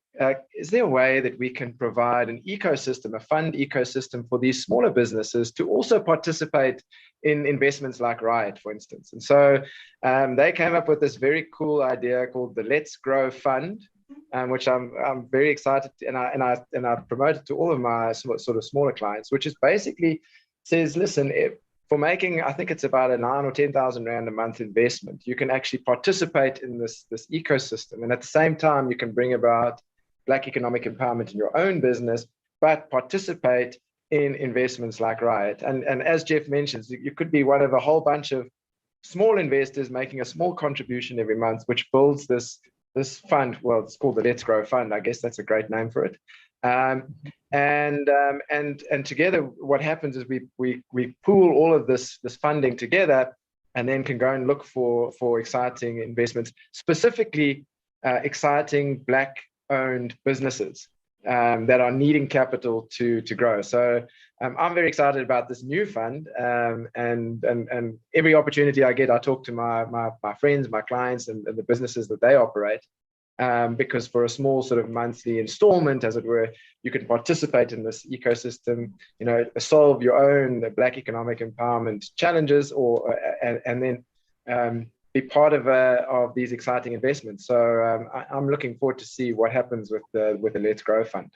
is there a way that we can provide an ecosystem, a fund ecosystem for these smaller businesses to also participate in investments like Riot, for instance? And so they came up with this very cool idea called the Let's Grow Fund, which I'm very excited to, and I promoted to all of my sort of smaller clients, which is basically says, listen, for making, I think it's about a 9,000 or 10,000 Rand a month investment, you can actually participate in this ecosystem. And at the same time, you can bring about Black economic empowerment in your own business, but participate in investments like Riot. And as Jeff mentions, you could be one of a whole bunch of small investors making a small contribution every month, which builds this fund. Well, it's called the Let's Grow Fund. I guess that's a great name for it. And together, what happens is we pool all of this funding together, and then can go and look for exciting investments, specifically exciting Black-owned businesses that are needing capital to grow. So I'm very excited about this new fund, and every opportunity I get, I talk to my friends, my clients, and the businesses that they operate. Because for a small sort of monthly installment, as it were, you can participate in this ecosystem, solve your own Black economic empowerment challenges, and then be part of these exciting investments. So I'm looking forward to see what happens with the Let's Grow Fund.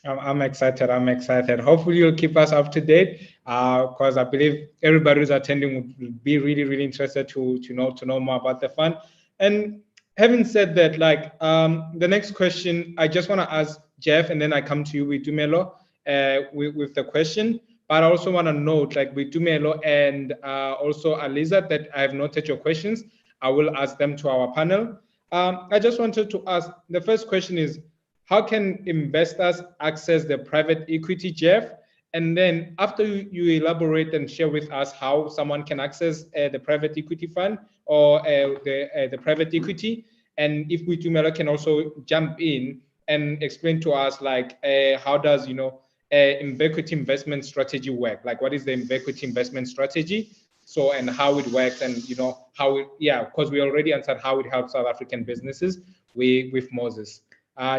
I'm excited. Hopefully you'll keep us up to date, because I believe everybody who's attending would be really, really interested to know more about the fund. And having said that, the next question, I just want to ask Jeff, and then I come to you with Dumelo with the question. But I also want to note, with Dumelo and also Aliza, that I have noted your questions. I will ask them to our panel. I just wanted to ask, the first question is, how can investors access the private equity, Jeff? And then after you elaborate and share with us how someone can access the private equity fund or the private equity, and if Dumelo can also jump in and explain to us, how does Invequity investment strategy work? What is the Invequity investment strategy? So, and how it works, and how it, because we already answered how it helps South African businesses with Moses.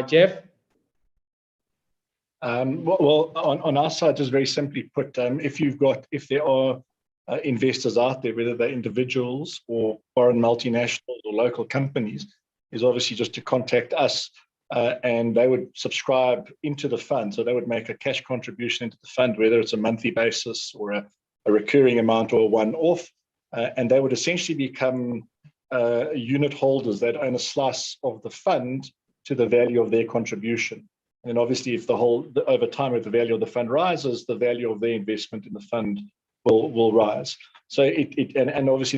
Jeff? Well, on our side, just very simply put, if there are investors out there, whether they're individuals or foreign multinationals or local companies, is obviously just to contact us, and they would subscribe into the fund. So they would make a cash contribution into the fund, whether it's a monthly basis or a recurring amount or a one-off, and they would essentially become unit holders that own a slice of the fund to the value of their contribution. And obviously, if over time, if the value of the fund rises, the value of their investment in the fund will rise. So and obviously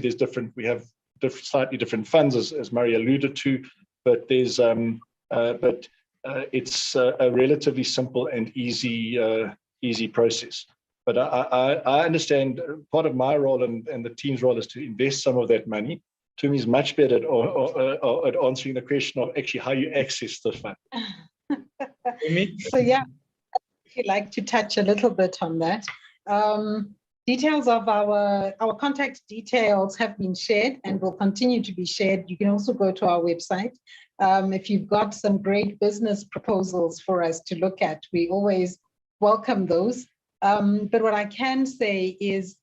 we have slightly different funds, as Murray alluded to, but there's it's a relatively simple and easy process. But I understand part of my role and the team's role is to invest some of that money. Tumi is much better at answering the question of actually how you access the fund. So if you'd like to touch a little bit on that. Details of our contact details have been shared and will continue to be shared. You can also go to our website. If you've got some great business proposals for us to look at, we always welcome those. But what I can say is,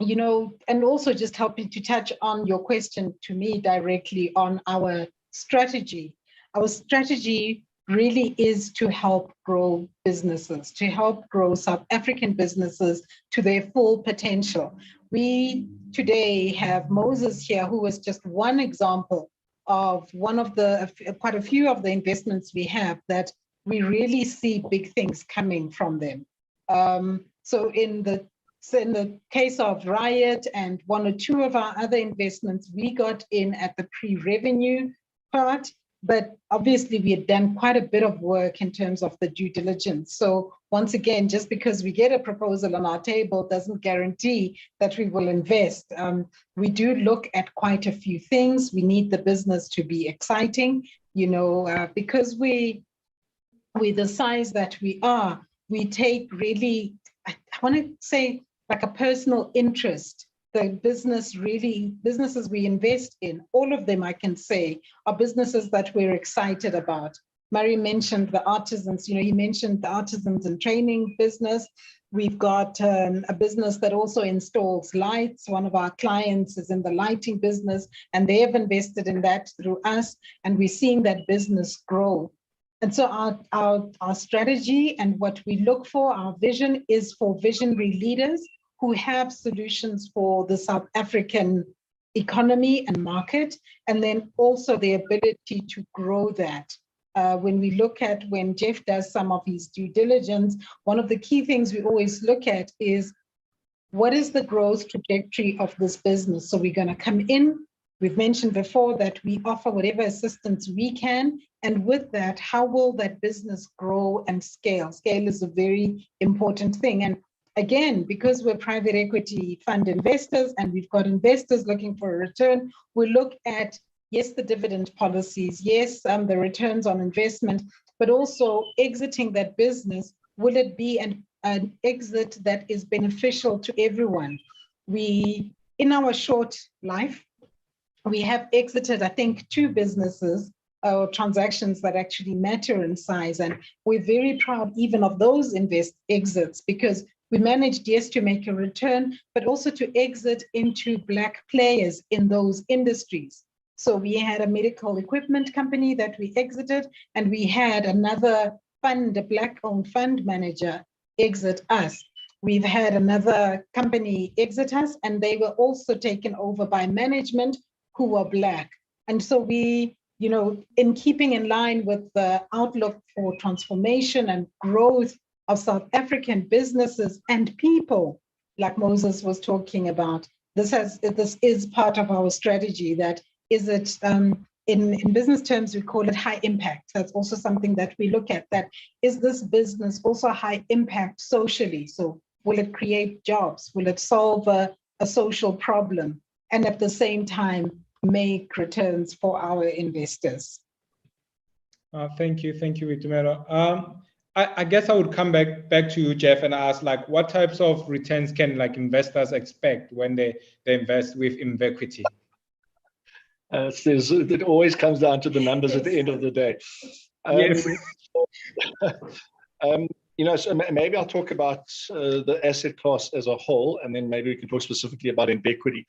and also just helping to touch on your question to me directly on our strategy. Our strategy really is to help grow businesses, to help grow South African businesses to their full potential. We today have Moses here, who is just one example of one of the, quite a few of the investments we have that we really see big things coming from them. So in the case of Riot and one or two of our other investments, we got in at the pre-revenue part, but obviously we had done quite a bit of work in terms of the due diligence. So once again, just because we get a proposal on our table doesn't guarantee that we will invest. We do look at quite a few things. We need the business to be exciting, because we're the size that we are, we take really, I want to say, like a personal interest. The businesses we invest in, all of them I can say, are businesses that we're excited about. Murray mentioned the artisans, he mentioned the artisans and training business. We've got a business that also installs lights. One of our clients is in the lighting business, and they have invested in that through us, and we're seeing that business grow. And so our strategy and what we look for, our vision is for visionary leaders who have solutions for the South African economy and market, and then also the ability to grow that. When Jeff does some of his due diligence, one of the key things we always look at is what is the growth trajectory of this business? So we're going to come in. We've mentioned before that we offer whatever assistance we can. And with that, how will that business grow and scale? Scale is a very important thing. And again, because we're private equity fund investors and we've got investors looking for a return, we look at, yes, the dividend policies, yes, the returns on investment, but also exiting that business. Will it be an exit that is beneficial to everyone? In our short life, we have exited, I think, 2 businesses or transactions that actually matter in size. And we're very proud even of those exits, because we managed, yes, to make a return, but also to exit into Black players in those industries. So we had a medical equipment company that we exited, and we had another fund, a Black-owned fund manager, exit us. We've had another company exit us, and they were also taken over by management who were Black. And so we, in keeping in line with the outlook for transformation and growth of South African businesses and people, like Moses was talking about, this is part of our strategy. That is it, in business terms, we call it high impact. That's also something that we look at. That is this business also high impact socially? So will it create jobs? Will it solve a social problem? And at the same time, make returns for our investors. Thank you, Vitumelo. I guess I would come back to you, Jeff, and ask, what types of returns can investors expect when they invest with Invequity? It always comes down to the numbers at the end of the day. Yes. So maybe I'll talk about the asset class as a whole, and then maybe we can talk specifically about Invequity.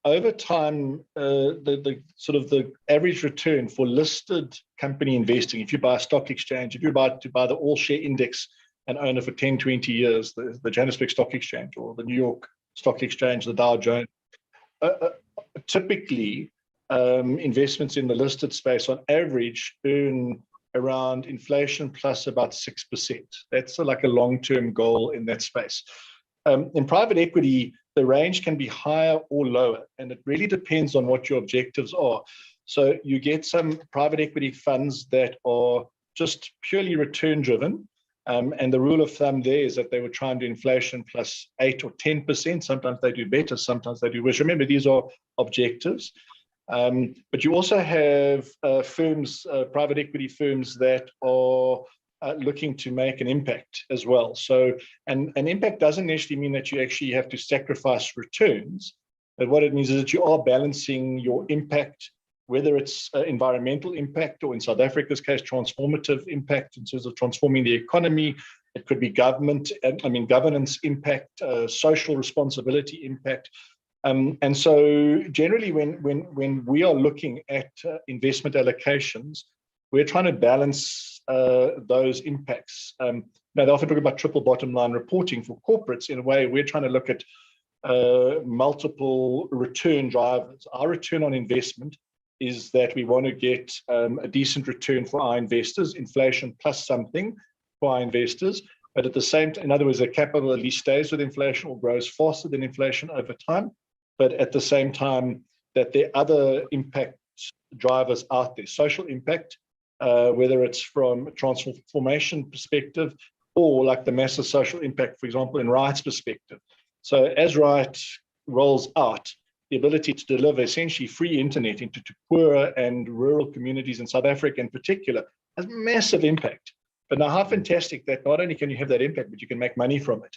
Over time, the average return for listed company investing, if you buy a stock exchange, if you buy the all share index and own it for 10, 20 years, the Johannesburg Stock Exchange or the New York Stock Exchange, the Dow Jones, typically investments in the listed space on average earn around inflation plus about 6%. That's like a long-term goal in that space. In private equity, the range can be higher or lower, and it really depends on what your objectives are. So you get some private equity funds that are just purely return driven. And the rule of thumb there is that they would try and do inflation plus 8 or 10%. Sometimes they do better, sometimes they do worse. Remember, these are objectives. But you also have firms, private equity firms that are looking to make an impact as well. So an impact doesn't necessarily mean that you actually have to sacrifice returns, but what it means is that you are balancing your impact, whether it's environmental impact or in South Africa's case, transformative impact in terms of transforming the economy. It could be governance impact, social responsibility impact. And so generally when we are looking at investment allocations, we're trying to balance those impacts. they often talk about triple bottom line reporting for corporates. In a way, we're trying to look at multiple return drivers. Our return on investment is that we want to get a decent return for our investors, inflation plus something for our investors. But at the same time, in other words, the capital at least stays with inflation or grows faster than inflation over time. But at the same time, that there are other impact drivers out there, social impact, whether it's from a transformation perspective or like the massive social impact, for example, in Right's perspective. So as Right rolls out, the ability to deliver essentially free internet into poorer and rural communities in South Africa in particular has massive impact. But now how fantastic that not only can you have that impact, but you can make money from it.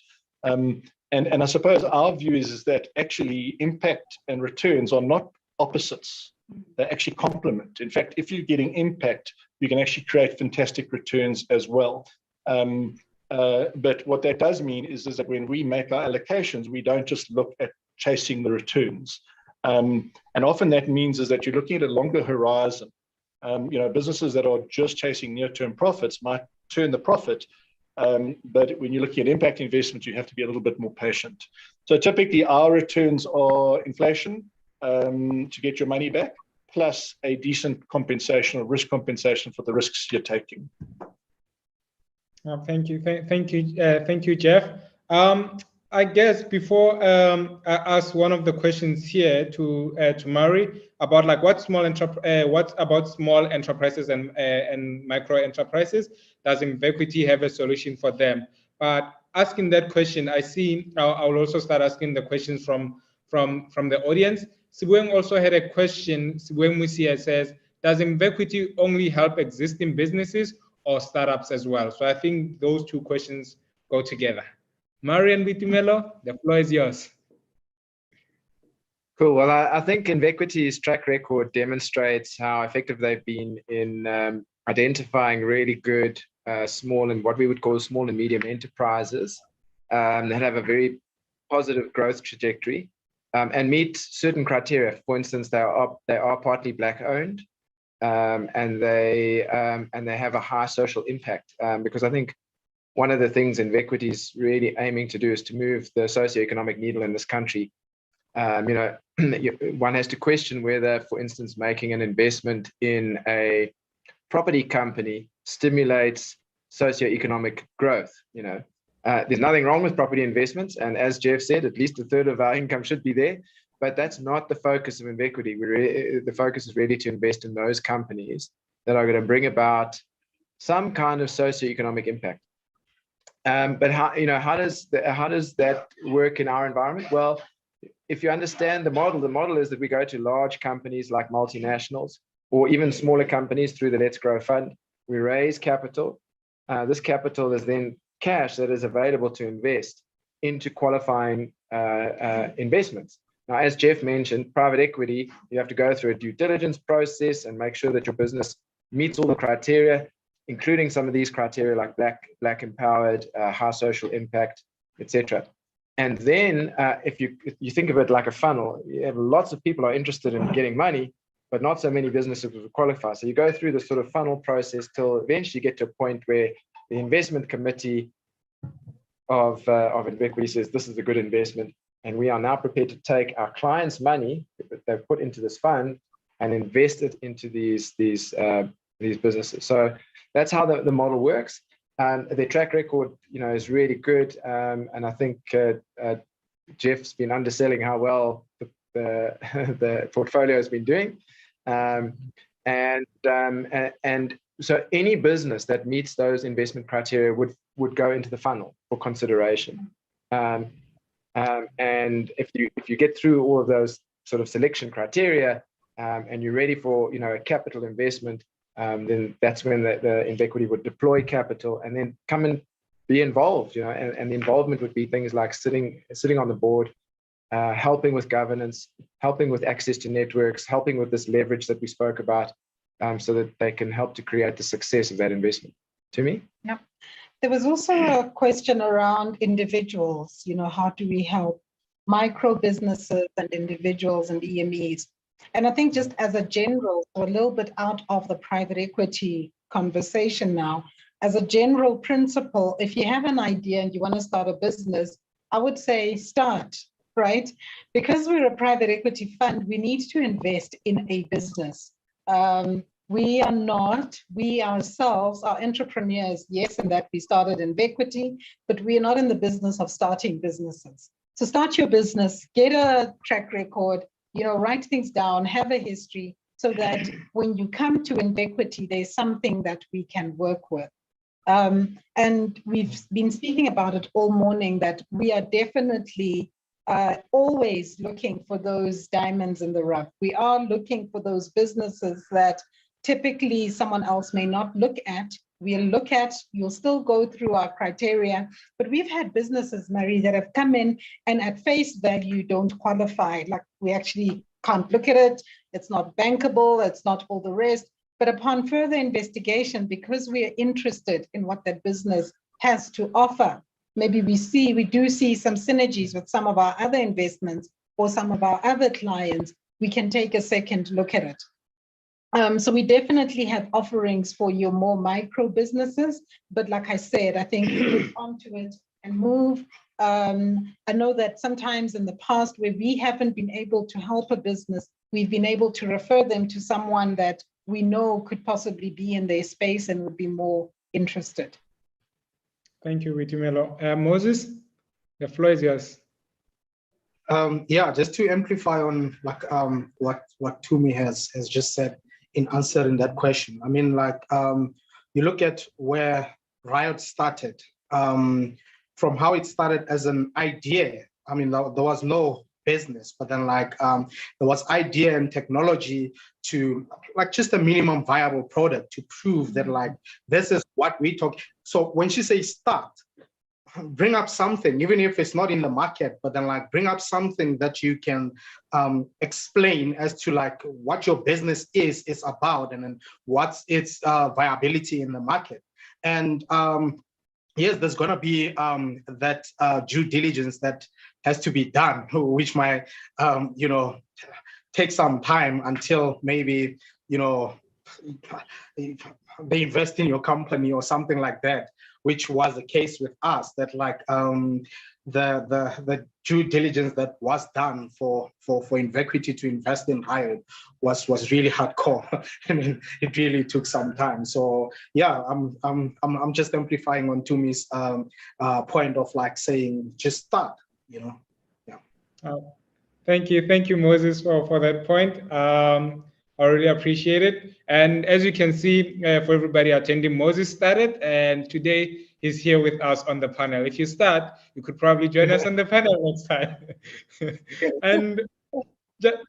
And I suppose our view is that actually impact and returns are not opposites. They actually complement. In fact, if you're getting impact, you can actually create fantastic returns as well. But what that does mean is that when we make our allocations, we don't just look at chasing the returns. And often that means is that you're looking at a longer horizon. Businesses that are just chasing near-term profits might turn the profit. But when you're looking at impact investments, you have to be a little bit more patient. So typically our returns are inflation to get your money back, plus a decent compensation or risk compensation for the risks you're taking. Thank you, Jeff. I guess before I ask one of the questions here to Murray about like what about small enterprises and micro enterprises, does Invequity have a solution for them? But asking that question, I see I'll also start asking the questions from the audience. Sibweng also had a question. Sibweng Musia says, does Invequity only help existing businesses or startups as well? So I think those two questions go together. Marian Bitimelo, the floor is yours. Cool. Well, I think Invequity's track record demonstrates how effective they've been in identifying really good small and what we would call small and medium enterprises that have a very positive growth trajectory and meet certain criteria. For instance, they are partly Black owned. And they have a high social impact because I think one of the things Invequity is really aiming to do is to move the socioeconomic needle in this country. One has to question whether, for instance, making an investment in a property company stimulates socioeconomic growth. There's nothing wrong with property investments, and as Jeff said, at least a third of our income should be there. But that's not the focus of Invequity. The focus is really to invest in those companies that are going to bring about some kind of socioeconomic impact. But how does that work in our environment? Well, if you understand the model is that we go to large companies like multinationals or even smaller companies through the Let's Grow Fund. We raise capital. This capital is then cash that is available to invest into qualifying investments. Now, as Jeff mentioned, private equity, you have to go through a due diligence process and make sure that your business meets all the criteria, including some of these criteria like black empowered, high social impact, etc. And then if you think of it like a funnel, you have lots of people are interested in getting money, but not so many businesses will qualify. So you go through this sort of funnel process till eventually you get to a point where the investment committee of Invequity says this is a good investment. And we are now prepared to take our clients' money that they've put into this fund and invest it into these businesses. So that's how the model works. And their track record, is really good. And I think Jeff's been underselling how well the portfolio has been doing. And so any business that meets those investment criteria would go into the funnel for consideration. And if you get through all of those sort of selection criteria and you're ready for a capital investment, then that's when the Invequity would deploy capital and then come and be involved. And the involvement would be things like sitting on the board, helping with governance, helping with access to networks, helping with this leverage that we spoke about, so that they can help to create the success of that investment. To me? Yep. There was also a question around individuals, how do we help micro businesses and individuals and EMEs? And I think just as a general, a little bit out of the private equity conversation now, as a general principle, if you have an idea and you want to start a business, I would say start, right? Because we're a private equity fund, we need to invest in a business. We ourselves are entrepreneurs, yes, in that we started Invequity, but we are not in the business of starting businesses. So start your business, get a track record, write things down, have a history, so that when you come to Invequity, there's something that we can work with. And we've been speaking about it all morning, that we are definitely always looking for those diamonds in the rough. We are looking for those businesses that typically someone else may not look at. We'll look at, you'll still go through our criteria, but we've had businesses, Marie, that have come in and at face value don't qualify. Like, we actually can't look at it. It's not bankable. It's not all the rest. But upon further investigation, because we are interested in what that business has to offer, maybe we do see some synergies with some of our other investments or some of our other clients, we can take a second look at it. So we definitely have offerings for your more micro businesses, but like I said, I think move onto it and move. I know that sometimes in the past where we haven't been able to help a business, we've been able to refer them to someone that we know could possibly be in their space and would be more interested. Thank you, Witumelo. Moses, the floor is yours. Yeah, just to amplify on what Tumi has just said in answering that question. I mean, you look at where Riot started, from how it started as an idea. I mean, there was no business, but then there was idea and technology to just a minimum viable product to prove that this is what we talk. So when she says start, bring up something, even if it's not in the market, but then bring up something that you can explain as to what your business is about, and then what's its viability in the market. And yes, there's going to be that due diligence that has to be done, which might take some time until maybe they invest in your company or something like that, which was the case with us, that the due diligence that was done for Invequity to invest in Riot was really hardcore. I mean, it really took some time. So yeah, I'm just amplifying on Tumi's point of saying just start, Yeah. Thank you, Moses, for that point. I really appreciate it. And as you can see, for everybody attending, Moses started, and today he's here with us on the panel. If you start, you could probably join us on the panel next time. And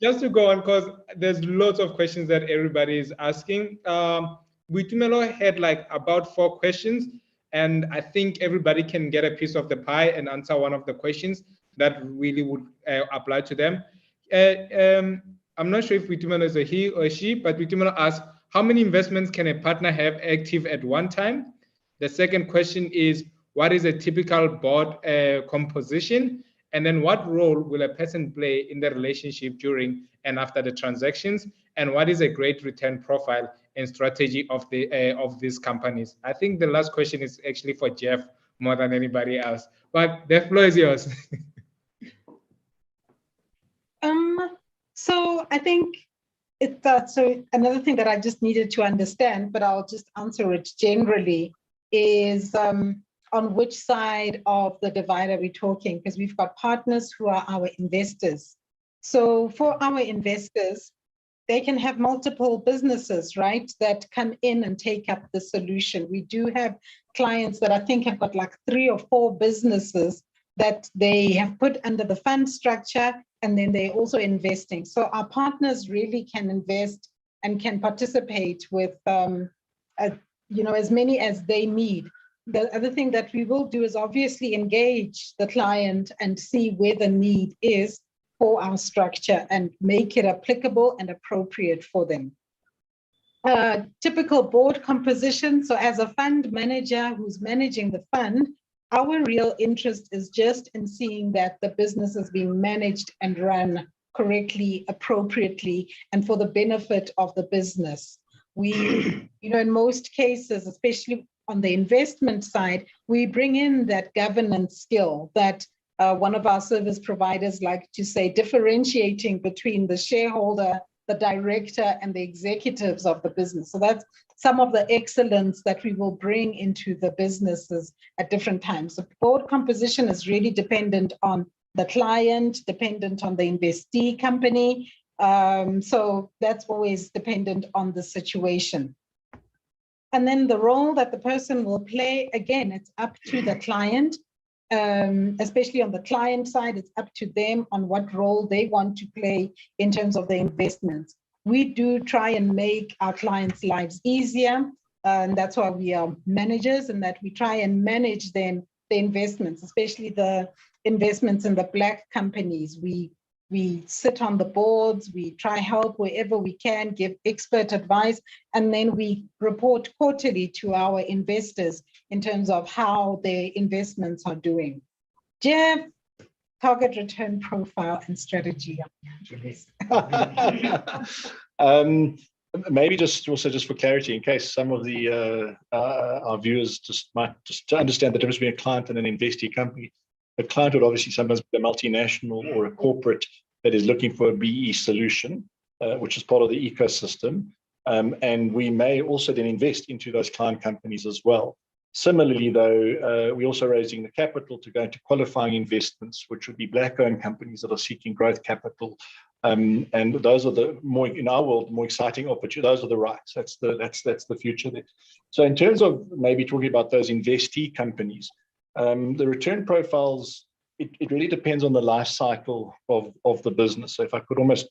just to go on, because there's lots of questions that everybody is asking. Witumelo had about 4 questions, and I think everybody can get a piece of the pie and answer one of the questions that really would apply to them. I'm not sure if Witumelo is a he or she, but Witumelo asks, how many investments can a partner have active at one time? The second question is, what is a typical board composition? And then what role will a person play in the relationship during and after the transactions? And what is a great return profile and strategy of these companies? I think the last question is actually for Jeff more than anybody else, but the floor is yours. So I think so another thing that I just needed to understand, but I'll just answer it generally, is on which side of the divide are we talking? Because we've got partners who are our investors. So for our investors, they can have multiple businesses, right, that come in and take up the solution. We do have clients that I think have got 3 or 4 businesses that they have put under the fund structure, and then they're also investing. So our partners really can invest and can participate with as many as they need. The other thing that we will do is obviously engage the client and see where the need is for our structure and make it applicable and appropriate for them. Typical board composition. So as a fund manager who's managing the fund, our real interest is just in seeing that the business is being managed and run correctly, appropriately, and for the benefit of the business. We, in most cases, especially on the investment side, we bring in that governance skill that one of our service providers like to say, differentiating between the shareholder, the director, and the executives of the business. So that's some of the excellence that we will bring into the businesses at different times. The board composition is really dependent on the client, dependent on the investee company. So that's always dependent on the situation. And then the role that the person will play, again, it's up to the client. Especially on the client side, it's up to them on what role they want to play in terms of the investments. We do try and make our clients' lives easier, and that's why we are managers, and that we try and manage them, the investments, especially the investments in the Black companies. We sit on the boards, we try help wherever we can, give expert advice, and then we report quarterly to our investors in terms of how their investments are doing. Jeff, target return profile and strategy. Maybe just for clarity, in case some of the our viewers might to understand the difference between a client and an investee company. A client would obviously sometimes be a multinational or a corporate that is looking for a BE solution, which is part of the ecosystem. And we may also then invest into those client companies as well. Similarly, though, we're also raising the capital to go into qualifying investments, which would be Black-owned companies that are seeking growth capital. And those are the more, in our world, more exciting opportunities. Those are the rights. That's the future there. So in terms of maybe talking about those investee companies, the return profiles, it really depends on the life cycle of the business. So if I could almost,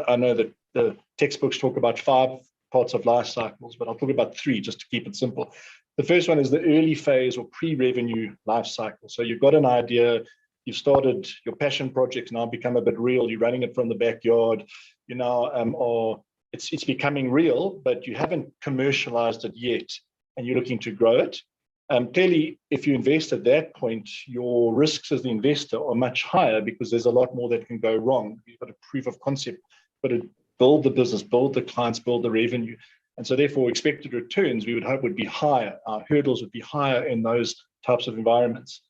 I know that the textbooks talk about 5 parts of life cycles, but I'll talk about 3 just to keep it simple. The first one is the early phase or pre-revenue life cycle. So you've got an idea, you've started your passion project, now become a bit real, you're running it from the backyard, you now it's becoming real, but you haven't commercialized it yet, and you're looking to grow it. Clearly, if you invest at that point, your risks as the investor are much higher because there's a lot more that can go wrong. You've got a proof of concept, but build the business, build the clients, build the revenue. And so therefore, expected returns, we would hope would be higher. Our hurdles would be higher in those types of environments.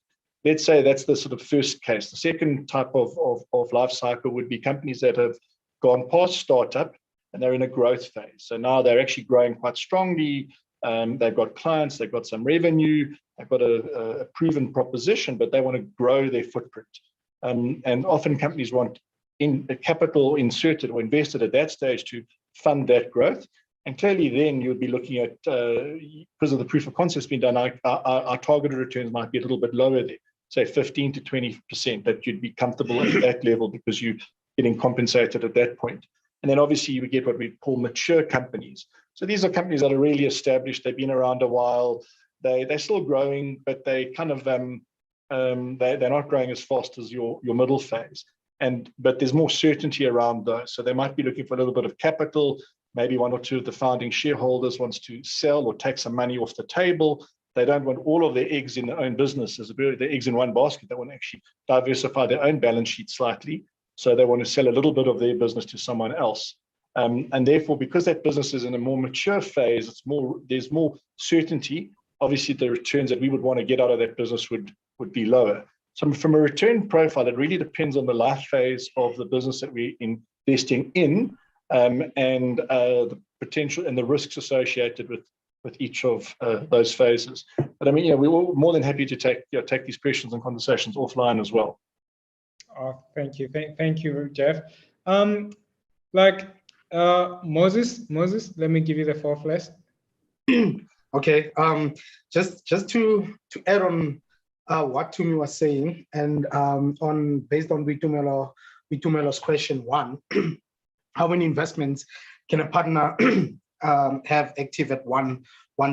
Let's say that's the sort of first case. The second type of life cycle would be companies that have gone past startup and they're in a growth phase. So now they're actually growing quite strongly. They've got clients, they've got some revenue, they've got a proven proposition, but they want to grow their footprint. And often companies want capital inserted or invested at that stage to fund that growth. And clearly then you'll be looking at, because of the proof of concepts being done, our targeted returns might be a little bit lower there, say 15 to 20%, that you'd be comfortable at that level because you're getting compensated at that point. And then obviously you would get what we call mature companies. So these are companies that are really established, they've been around a while, they're still growing, but they kind of, they're not growing as fast as your middle phase. But there's more certainty around those. So they might be looking for a little bit of capital. Maybe 1 or 2 of the founding shareholders wants to sell or take some money off the table. They don't want all of their eggs in their own businesses, their eggs in one basket. They want to actually diversify their own balance sheet slightly. So they want to sell a little bit of their business to someone else. And therefore, because that business is in a more mature phase, there's more certainty. Obviously, the returns that we would want to get out of that business would be lower. So from a return profile, it really depends on the life phase of the business that we're investing in. And the potential and the risks associated with each of those phases. But I mean, we're more than happy to take these questions and conversations offline as well. Oh, thank you, thank you, Jeff. Moses, let me give you the floor first. Okay, just to add on what Tumi was saying, and based on Vitumelo's question 1. How many investments can a partner have active at one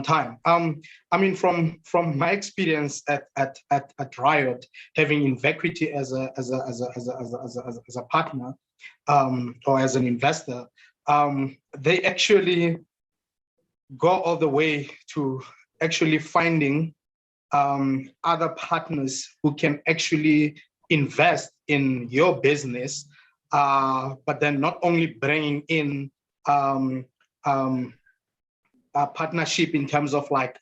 time? I mean, from my experience at Riot, having Invequity as a partner or as an investor, they actually go all the way to actually finding other partners who can actually invest in your business. But then not only bring in a partnership in terms of like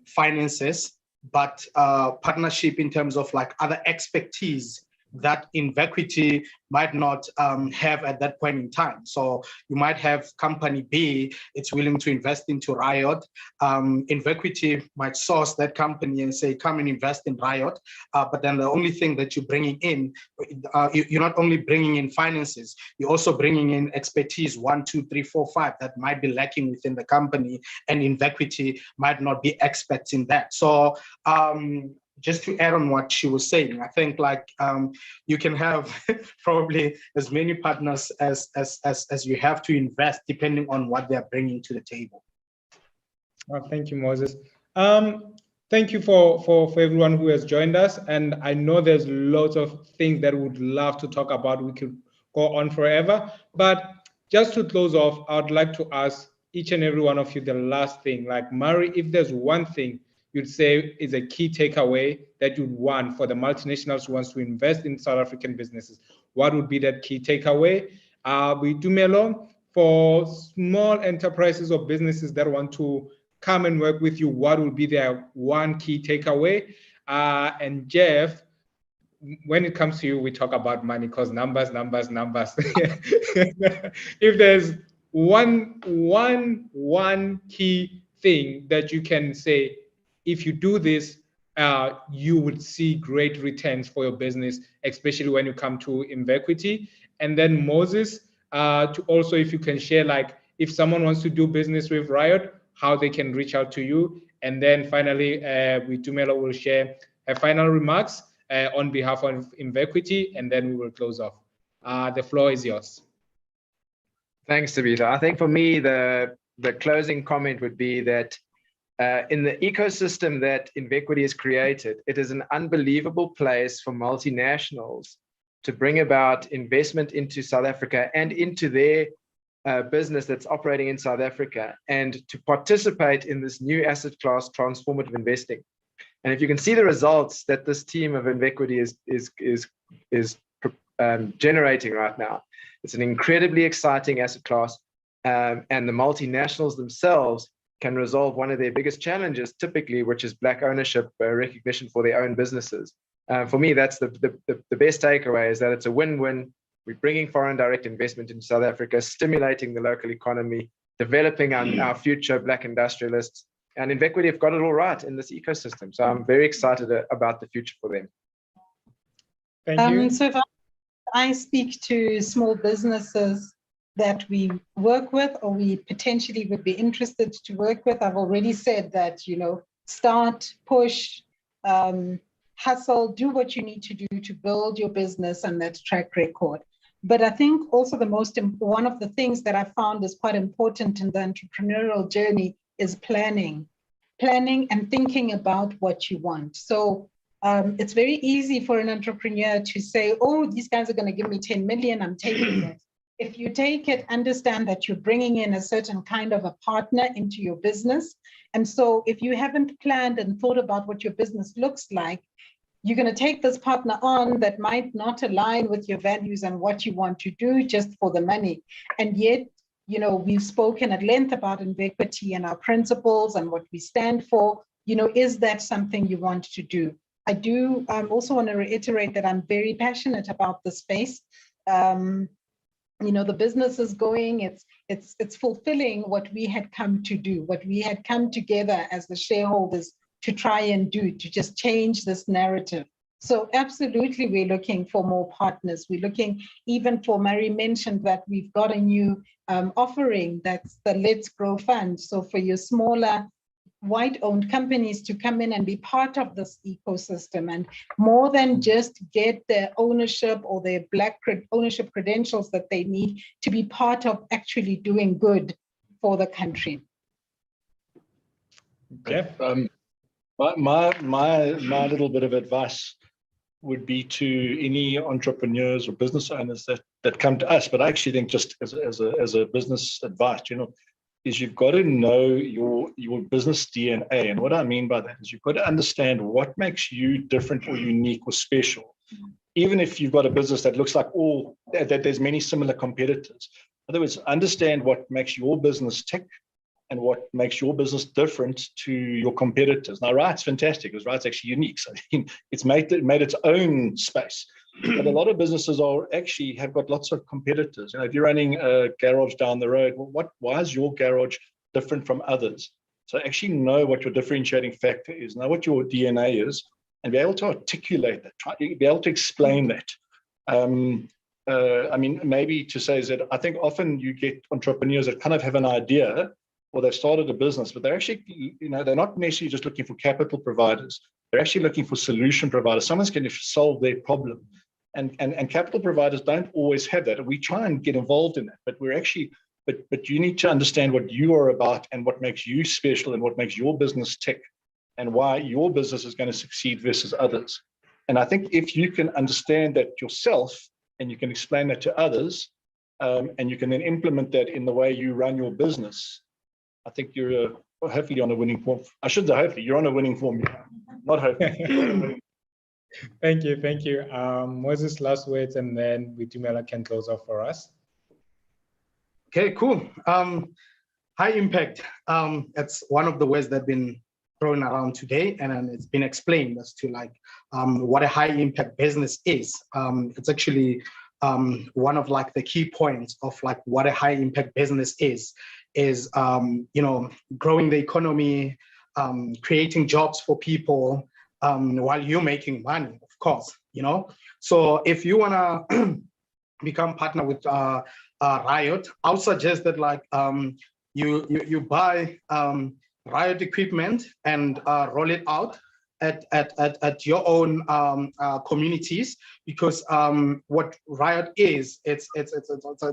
finances, but partnership in terms of like other expertise that Invequity might not have at that point in time. So you might have company B, it's willing to invest into Riot. Invequity might source that company and say, come and invest in Riot. But then the only thing that you're bringing in, you're not only bringing in finances, you're also bringing in expertise, 1, 2, 3, 4, 5, that might be lacking within the company, and Invequity might not be experts in that. So just to add on what she was saying, I think like you can have probably as many partners as you have to invest, depending on what they're bringing to the table. Thank you, Moses. Thank you for everyone who has joined us. And I know there's lots of things that we would love to talk about. We could go on forever. But just to close off, I would like to ask each and every one of you the last thing. Like, Mari, if there's one thing you'd say is a key takeaway that you'd want for the multinationals who wants to invest in South African businesses, what would be that key takeaway? Dumelo, for small enterprises or businesses that want to come and work with you, what would be their one key takeaway? And Jeff, when it comes to you, we talk about money because numbers. If there's one key thing that you can say, if you do this, you would see great returns for your business, especially when you come to Invequity. And then Moses, to also, if you can share, like, if someone wants to do business with Riot, how they can reach out to you. And then finally, Tumelo will share her final remarks on behalf of Invequity, and then we will close off. The floor is yours. Thanks, Tabitha. I think for me, the closing comment would be that in the ecosystem that Invequity has created, it is an unbelievable place for multinationals to bring about investment into South Africa and into their business that's operating in South Africa, and to participate in this new asset class, transformative investing. And if you can see the results that this team of Invequity is generating right now, it's an incredibly exciting asset class, and the multinationals themselves can resolve one of their biggest challenges, typically, which is Black ownership recognition for their own businesses. For me, that's the best takeaway, is that it's a win-win. We're bringing foreign direct investment into South Africa, stimulating the local economy, developing our future Black industrialists, and Invequity have got it all right in this ecosystem. So I'm very excited about the future for them. Thank you. So if I speak to small businesses that we work with, or we potentially would be interested to work with, I've already said that, start, push, hustle, do what you need to do to build your business and that track record. But I think also one of the things that I found is quite important in the entrepreneurial journey is planning and thinking about what you want. So it's very easy for an entrepreneur to say, oh, these guys are going to give me 10 million, I'm taking it. If you take it, understand that you're bringing in a certain kind of a partner into your business. And so if you haven't planned and thought about what your business looks like, you're going to take this partner on that might not align with your values and what you want to do just for the money. And yet, we've spoken at length about Invequity and our principles and what we stand for. Is that something you want to do? I do also want to reiterate that I'm very passionate about the space. The business is going, it's fulfilling what we had come to do, what we had come together as the shareholders to try and do, to just change this narrative. So absolutely, we're looking for more partners. We're looking, even for, Mary mentioned that we've got a new offering, that's the Let's Grow Fund. So for your smaller white-owned companies to come in and be part of this ecosystem, and more than just get their ownership or their Black ownership credentials that they need to be part of actually doing good for the country. Jeff? My little bit of advice would be to any entrepreneurs or business owners that come to us, but I actually think just as a business advice, is you've got to know your business DNA. And what I mean by that is you've got to understand what makes you different or unique or special. Even if you've got a business that looks like that there's many similar competitors. In other words, understand what makes your business tick, and what makes your business different to your competitors. Now, Right's fantastic because Right's actually unique. So it's made its own space. But a lot of businesses have got lots of competitors. If you're running a garage down the road, why is your garage different from others? So actually know what your differentiating factor is, know what your DNA is, and be able to articulate that, be able to explain that. Maybe to say is that I think often you get entrepreneurs that kind of have an idea or they've started a business, but they're actually, they're not necessarily just looking for capital providers. They're actually looking for solution providers. Someone's going to solve their problem. And capital providers don't always have that. We try and get involved in that, but but you need to understand what you are about and what makes you special and what makes your business tick and why your business is going to succeed versus others. And I think if you can understand that yourself and you can explain that to others, and you can then implement that in the way you run your business, I think you're hopefully on a winning form. I should say hopefully you're on a winning formula, not hopefully. Thank you. Moses, last words, and then Vitumela can close off for us. Okay, cool. High impact. It's one of the words that have been thrown around today, and it's been explained as to what a high impact business is. It's actually one of the key points of what a high impact business is growing the economy, creating jobs for people while you're making money, of course. So if you wanna become partner with Riot, I would suggest that you buy Riot equipment and roll it out at your own communities, because what Riot is, it's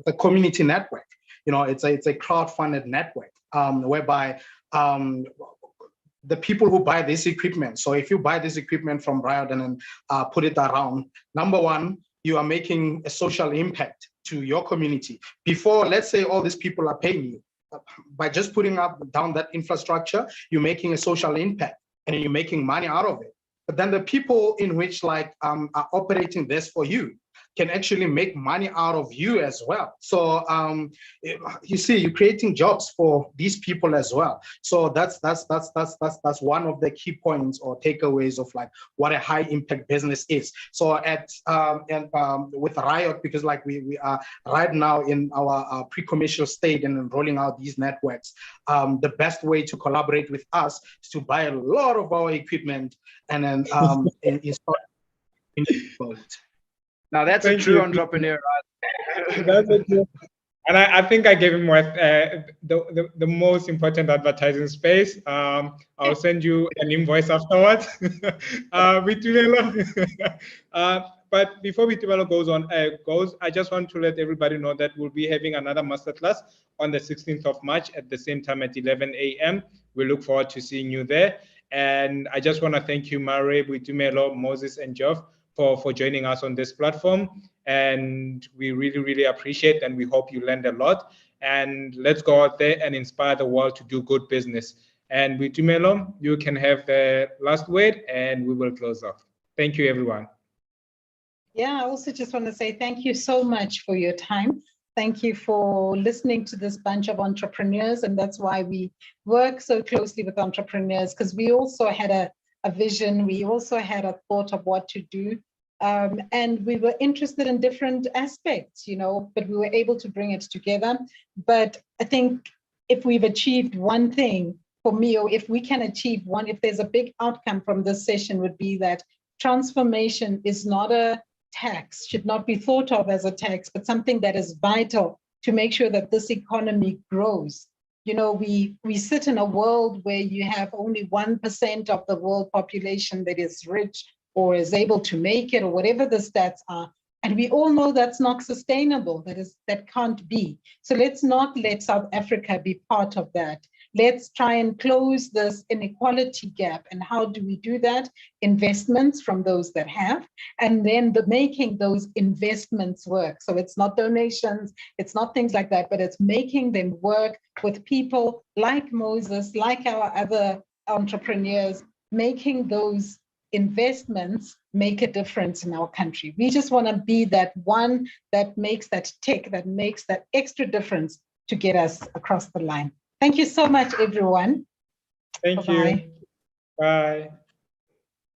a community network. It's a crowd-funded network whereby the people who buy this equipment. So if you buy this equipment from Riot and then put it around, number one, you are making a social impact to your community. Before, let's say all these people are paying you. By just putting down that infrastructure, you're making a social impact and you're making money out of it. But then the people in which are operating this for you can actually make money out of you as well. So you see, you're creating jobs for these people as well. So that's one of the key points or takeaways of what a high impact business is. So with Riot, because we are right now in our pre-commercial state and rolling out these networks, the best way to collaborate with us is to buy a lot of our equipment and then install it. Now that's a true entrepreneur, right? That's a true. And I think I gave him the most important advertising space. I'll send you an invoice afterwards. But before Vitumela goes, I just want to let everybody know that we'll be having another masterclass on the 16th of March at the same time at 11 a.m. We look forward to seeing you there. And I just want to thank you, Mare, Vitumela, Moses, and Geoff, for joining us on this platform. And we really, really appreciate, and we hope you learned a lot. And let's go out there and inspire the world to do good business. And Vitumela, you can have the last word and we will close off. Thank you, everyone. Yeah, I also just want to say thank you so much for your time. Thank you for listening to this bunch of entrepreneurs. And that's why we work so closely with entrepreneurs, because we also had a vision. We also had a thought of what to do. And we were interested in different aspects, but we were able to bring it together. But I think if we've achieved one thing, for me, or if we can achieve one, if there's a big outcome from this session, would be that transformation is not a tax, should not be thought of as a tax, but something that is vital to make sure that this economy grows. We sit in a world where you have only 1% of the world population that is rich or is able to make it, or whatever the stats are. And we all know that's not sustainable, that can't be. So let's not let South Africa be part of that. Let's try and close this inequality gap. And how do we do that? Investments from those that have, and then making those investments work. So it's not donations, it's not things like that, but it's making them work with people like Moses, like our other entrepreneurs, making those investments make a difference in our country. We just want to be that one that makes that tick, that makes that extra difference to get us across the line. Thank you so much, everyone. Thank Bye-bye. you. Bye.